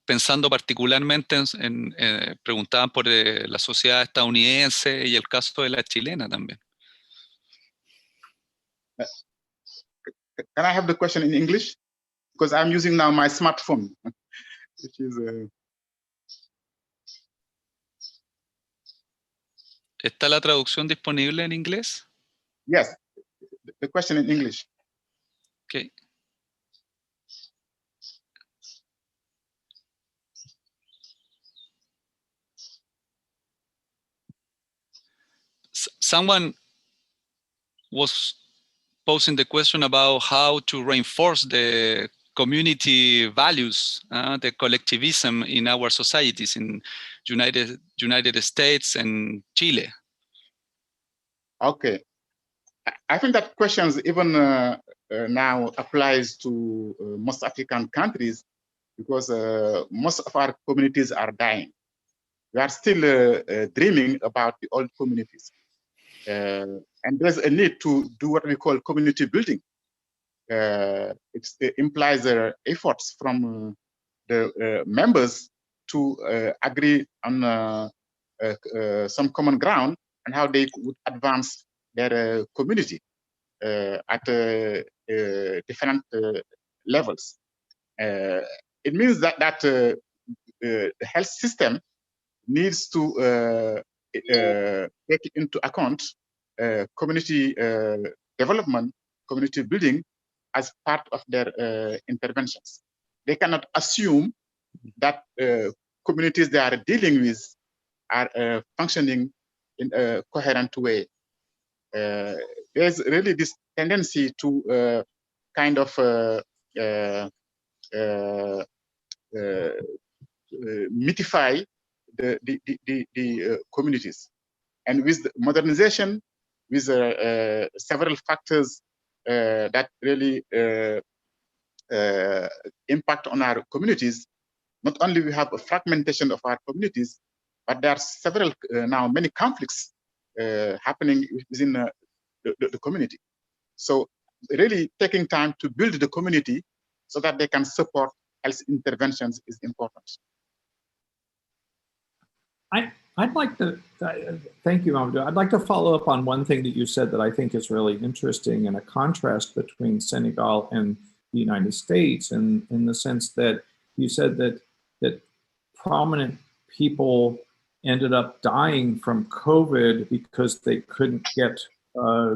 pensando particularmente preguntaban por la sociedad estadounidense y el caso de la chilena también. Can I have the question in English? Because I'm using now my smartphone, which is... ¿Está la traducción disponible en inglés? Yes, the question in English. Okay. Someone was posing the question about how to reinforce the community values, the collectivism in our societies in United States and Chile. Okay, I think that questions even now applies to most African countries, because most of our communities are dying. We are still dreaming about the old communities. And there's a need to do what we call community building. It implies efforts from the members to agree on some common ground and how they would advance their community at different levels. It means that the health system needs to take into account community development, community building as part of their interventions. They cannot assume that communities they are dealing with are functioning in a coherent way. There's really this tendency to kind of mythify the communities. And with the modernization, with several factors that really impact on our communities, not only we have a fragmentation of our communities, but there are several now many conflicts happening within the community. So really taking time to build the community so that they can support health interventions is important. I'd like to, thank you, Mamadou. I'd like to follow up on one thing that you said that I think is really interesting, and a contrast between Senegal and the United States, in the sense that you said that prominent people ended up dying from COVID because they couldn't get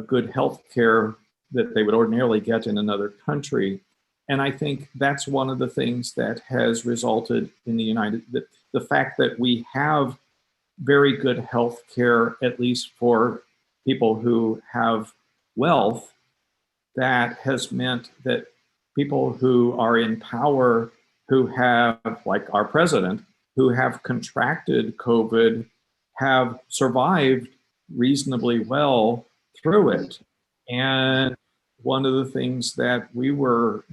good health care that they would ordinarily get in another country. And I think that's one of the things that has resulted in the fact that we have very good health care, at least for people who have wealth, that has meant that people who are in power, who have, like our president, who have contracted COVID, have survived reasonably well through it. And one of the things that we were,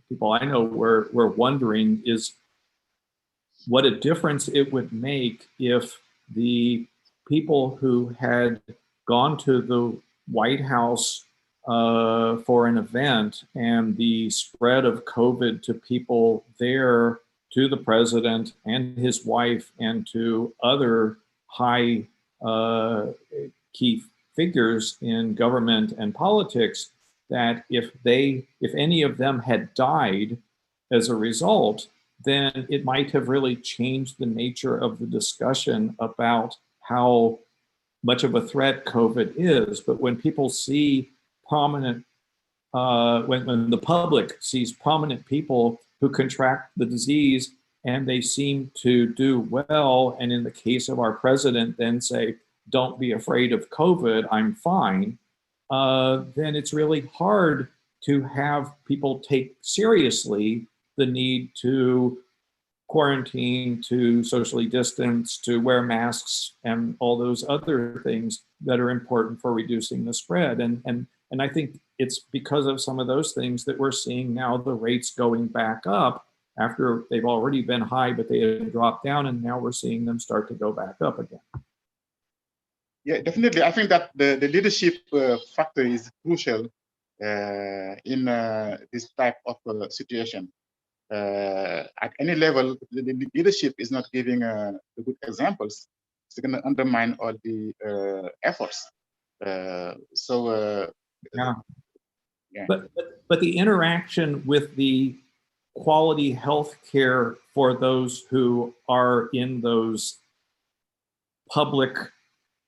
people I know were wondering is what a difference it would make if the people who had gone to the White House for an event and the spread of COVID to people there, to the president and his wife and to other high key figures in government and politics, that if any of them had died as a result, then it might have really changed the nature of the discussion about how much of a threat COVID is. But when people see prominent, when the public sees prominent people who contract the disease and they seem to do well, and in the case of our president then say, don't be afraid of COVID, I'm fine, then it's really hard to have people take seriously the need to quarantine, to socially distance, to wear masks, and all those other things that are important for reducing the spread. And I think it's because of some of those things that we're seeing now the rates going back up after they've already been high, but they had dropped down, and now we're seeing them start to go back up again. Yeah, definitely. I think that the leadership factor is crucial in this type of situation. At any level, the leadership is not giving the good examples. It's going to undermine all the efforts. Yeah. Yeah. But the interaction with the quality health care for those who are in those public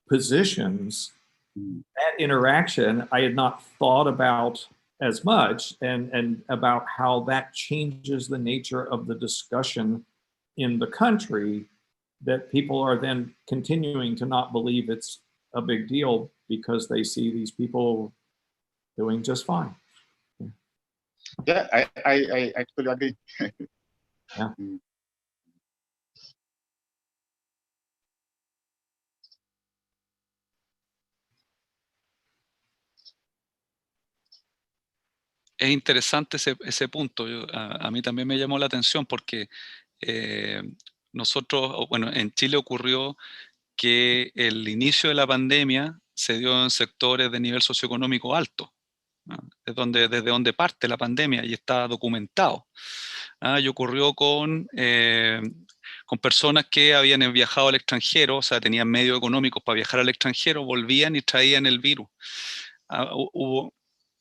positions, that interaction I had not thought about as much, and about how that changes the nature of the discussion in the country, that people are then continuing to not believe it's a big deal because they see these people doing just fine. Yeah, I totally agree. Yeah. Es interesante ese punto. A mí también me llamó la atención porque nosotros, bueno, en Chile ocurrió que el inicio de la pandemia se dio en sectores de nivel socioeconómico alto, ¿no? Desde donde parte la pandemia, y está documentado. Y ocurrió con personas que habían viajado al extranjero, o sea, tenían medios económicos para viajar al extranjero, volvían y traían el virus.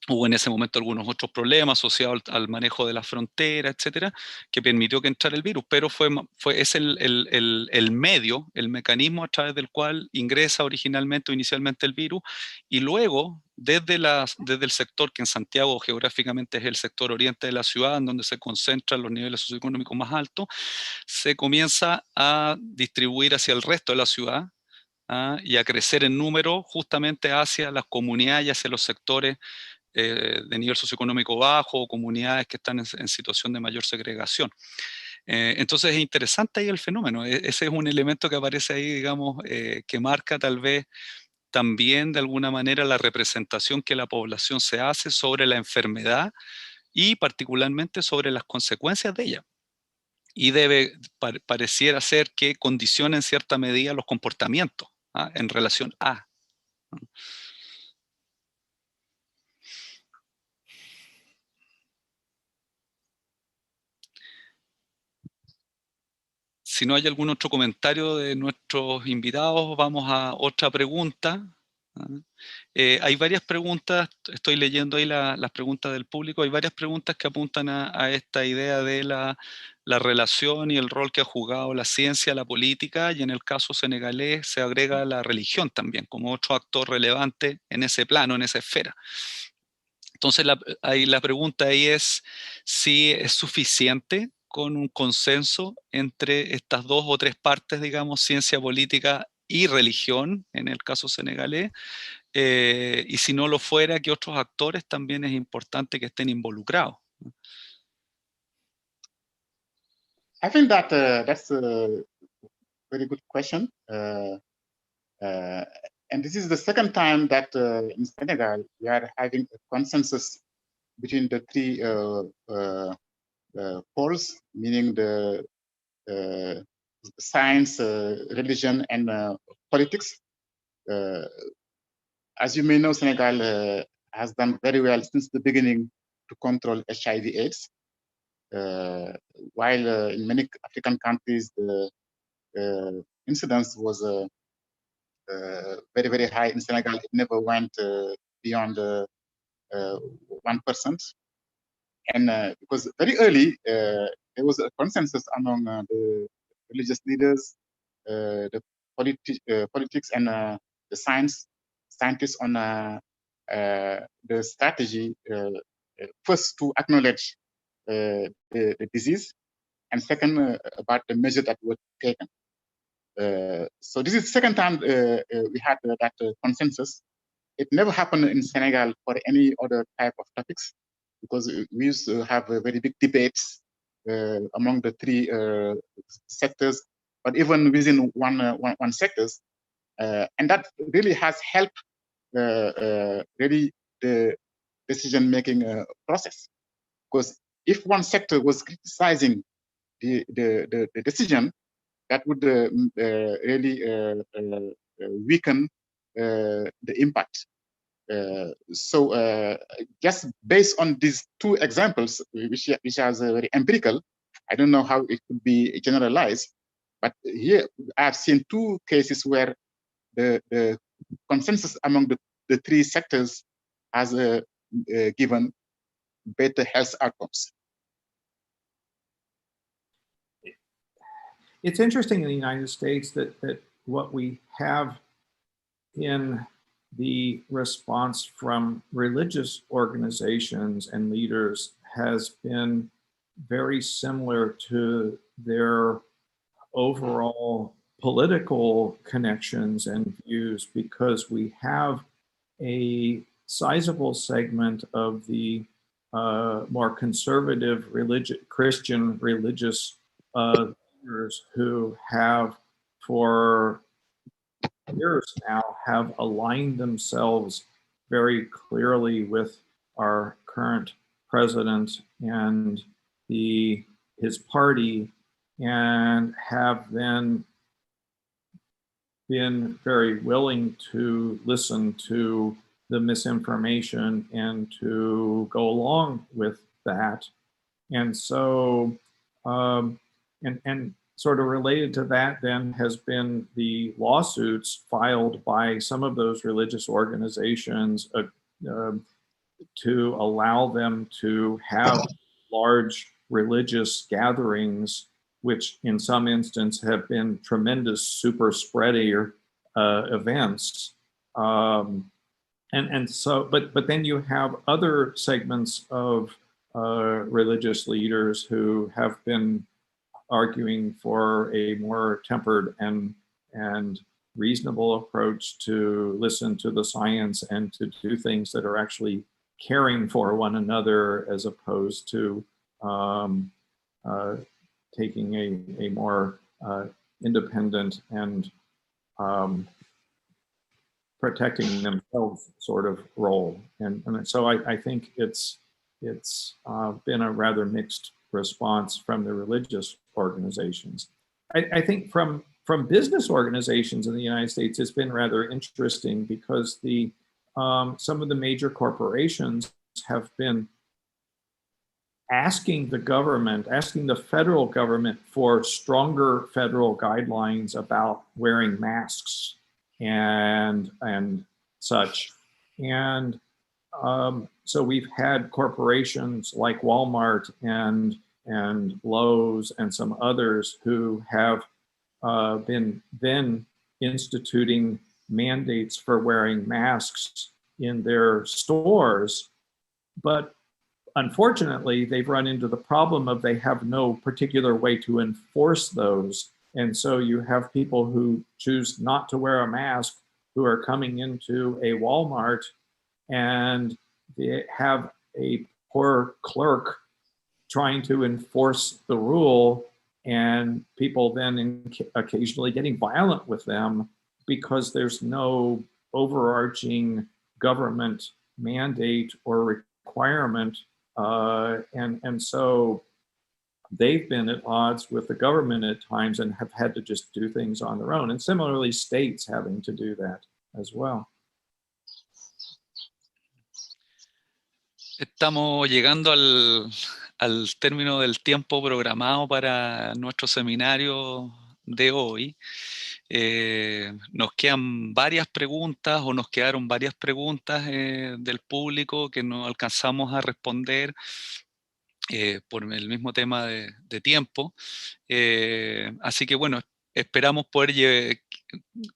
Hubo en ese momento algunos otros problemas asociados al manejo de la frontera, etcétera, que permitió que entrara el virus, pero es el medio, el mecanismo a través del cual ingresa originalmente o inicialmente el virus, y luego, desde el sector que en Santiago geográficamente es el sector oriente de la ciudad, en donde se concentran los niveles socioeconómicos más altos, se comienza a distribuir hacia el resto de la ciudad, y a crecer en número justamente hacia las comunidades y hacia los sectores de nivel socioeconómico bajo, o comunidades que están en situación de mayor segregación. Entonces es interesante ahí el fenómeno. Ese es un elemento que aparece ahí, digamos, que marca tal vez también de alguna manera la representación que la población se hace sobre la enfermedad y particularmente sobre las consecuencias de ella. Y pareciera ser que condiciona en cierta medida los comportamientos en relación a. Si no hay algún otro comentario de nuestros invitados, vamos a otra pregunta. Hay varias preguntas, estoy leyendo ahí las preguntas del público, hay varias preguntas que apuntan a esta idea de la relación y el rol que ha jugado la ciencia, la política, y en el caso senegalés se agrega la religión también como otro actor relevante en ese plano, en esa esfera. Entonces la pregunta ahí es si es suficiente con un consenso entre estas dos o tres partes, digamos, ciencia política y religión, en el caso senegalés, y si no lo fuera, ¿qué otros actores también es importante que estén involucrados? I think that that's a very good question. And this is the second time that in Senegal we are having a consensus between the three poles, meaning the science, religion, and politics. As you may know, Senegal has done very well since the beginning to control HIV/AIDS. While in many African countries, the incidence was very, very high. In Senegal, it never went beyond 1%. And because very early, there was a consensus among the religious leaders, the politics, and the scientists on the strategy, first to acknowledge the disease, and second about the measure that were taken. So this is the second time we had that consensus. It never happened in Senegal for any other type of topics, because we used to have very big debates among the three sectors, but even within one sectors, and that really has helped really the decision-making process. Because if one sector was criticizing the decision, that would really weaken the impact. So just based on these two examples, which are very empirical, I don't know how it could be generalized, but here I've seen two cases where the consensus among the three sectors has given better health outcomes. It's interesting in the United States that what we have in the response from religious organizations and leaders has been very similar to their overall political connections and views, because we have a sizable segment of the more conservative Christian religious leaders who have for years now have aligned themselves very clearly with our current president and his party, and have then been very willing to listen to the misinformation and to go along with that. And so, and sort of related to that then has been the lawsuits filed by some of those religious organizations to allow them to have large religious gatherings, which in some instances have been tremendous super spreader events. And so, but then you have other segments of religious leaders who have been arguing for a more tempered and reasonable approach to listen to the science and to do things that are actually caring for one another, as opposed to taking a more independent and protecting themselves sort of role. And so I think it's been a rather mixed response from the religious organizations. I think from business organizations in the United States, it's been rather interesting, because some of the major corporations have been asking the federal government for stronger federal guidelines about wearing masks and such. And so we've had corporations like Walmart and Lowe's and some others who have been then instituting mandates for wearing masks in their stores. But unfortunately, they've run into the problem of they have no particular way to enforce those. And so you have people who choose not to wear a mask who are coming into a Walmart, and they have a poor clerk trying to enforce the rule, and people then occasionally getting violent with them because there's no overarching government mandate or requirement. And so they've been at odds with the government at times and have had to just do things on their own. And similarly, states having to do that as well. Estamos llegando al término del tiempo programado para nuestro seminario de hoy. Nos quedan varias preguntas, o nos quedaron varias preguntas del público que no alcanzamos a responder por el mismo tema de tiempo. Así que bueno, esperamos poder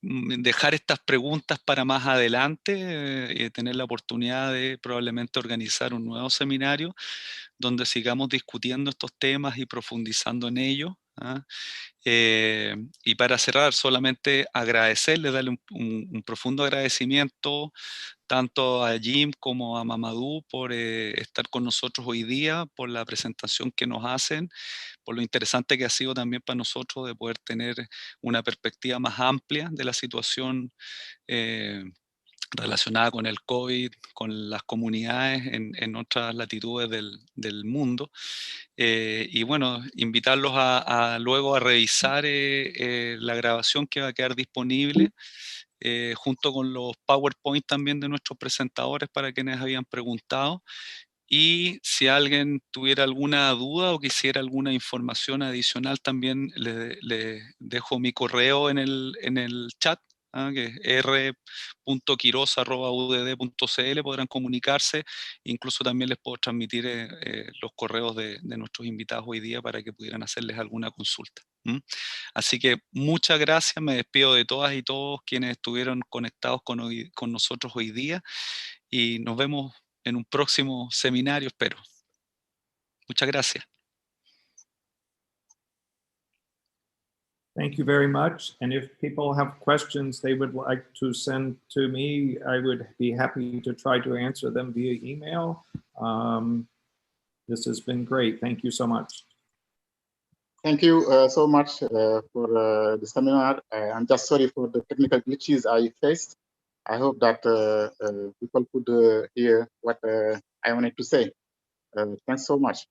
dejar estas preguntas para más adelante y tener la oportunidad de probablemente organizar un nuevo seminario donde sigamos discutiendo estos temas y profundizando en ellos. Y para cerrar, solamente agradecerle, darle un profundo agradecimiento tanto a Jim como a Mamadou por estar con nosotros hoy día, por la presentación que nos hacen, por lo interesante que ha sido también para nosotros de poder tener una perspectiva más amplia de la situación relacionada con el COVID, con las comunidades en otras latitudes del mundo. Y bueno, invitarlos luego a revisar la grabación que va a quedar disponible, junto con los PowerPoint también de nuestros presentadores para quienes habían preguntado. Y si alguien tuviera alguna duda o quisiera alguna información adicional, también le dejo mi correo en el chat, que es r.quiroz@udd.cl. podrán comunicarse. Incluso también les puedo transmitir los correos de nuestros invitados hoy día para que pudieran hacerles alguna consulta. Así que muchas gracias, me despido de todas y todos quienes estuvieron conectados con nosotros hoy día, y nos vemos en un próximo seminario, espero. Muchas gracias. Thank you very much. And if people have questions they would like to send to me, I would be happy to try to answer them via email. This has been great. Thank you so much. Thank you so much for the seminar. I'm just sorry for the technical glitches I faced. I hope that people could hear what I wanted to say. Thanks so much.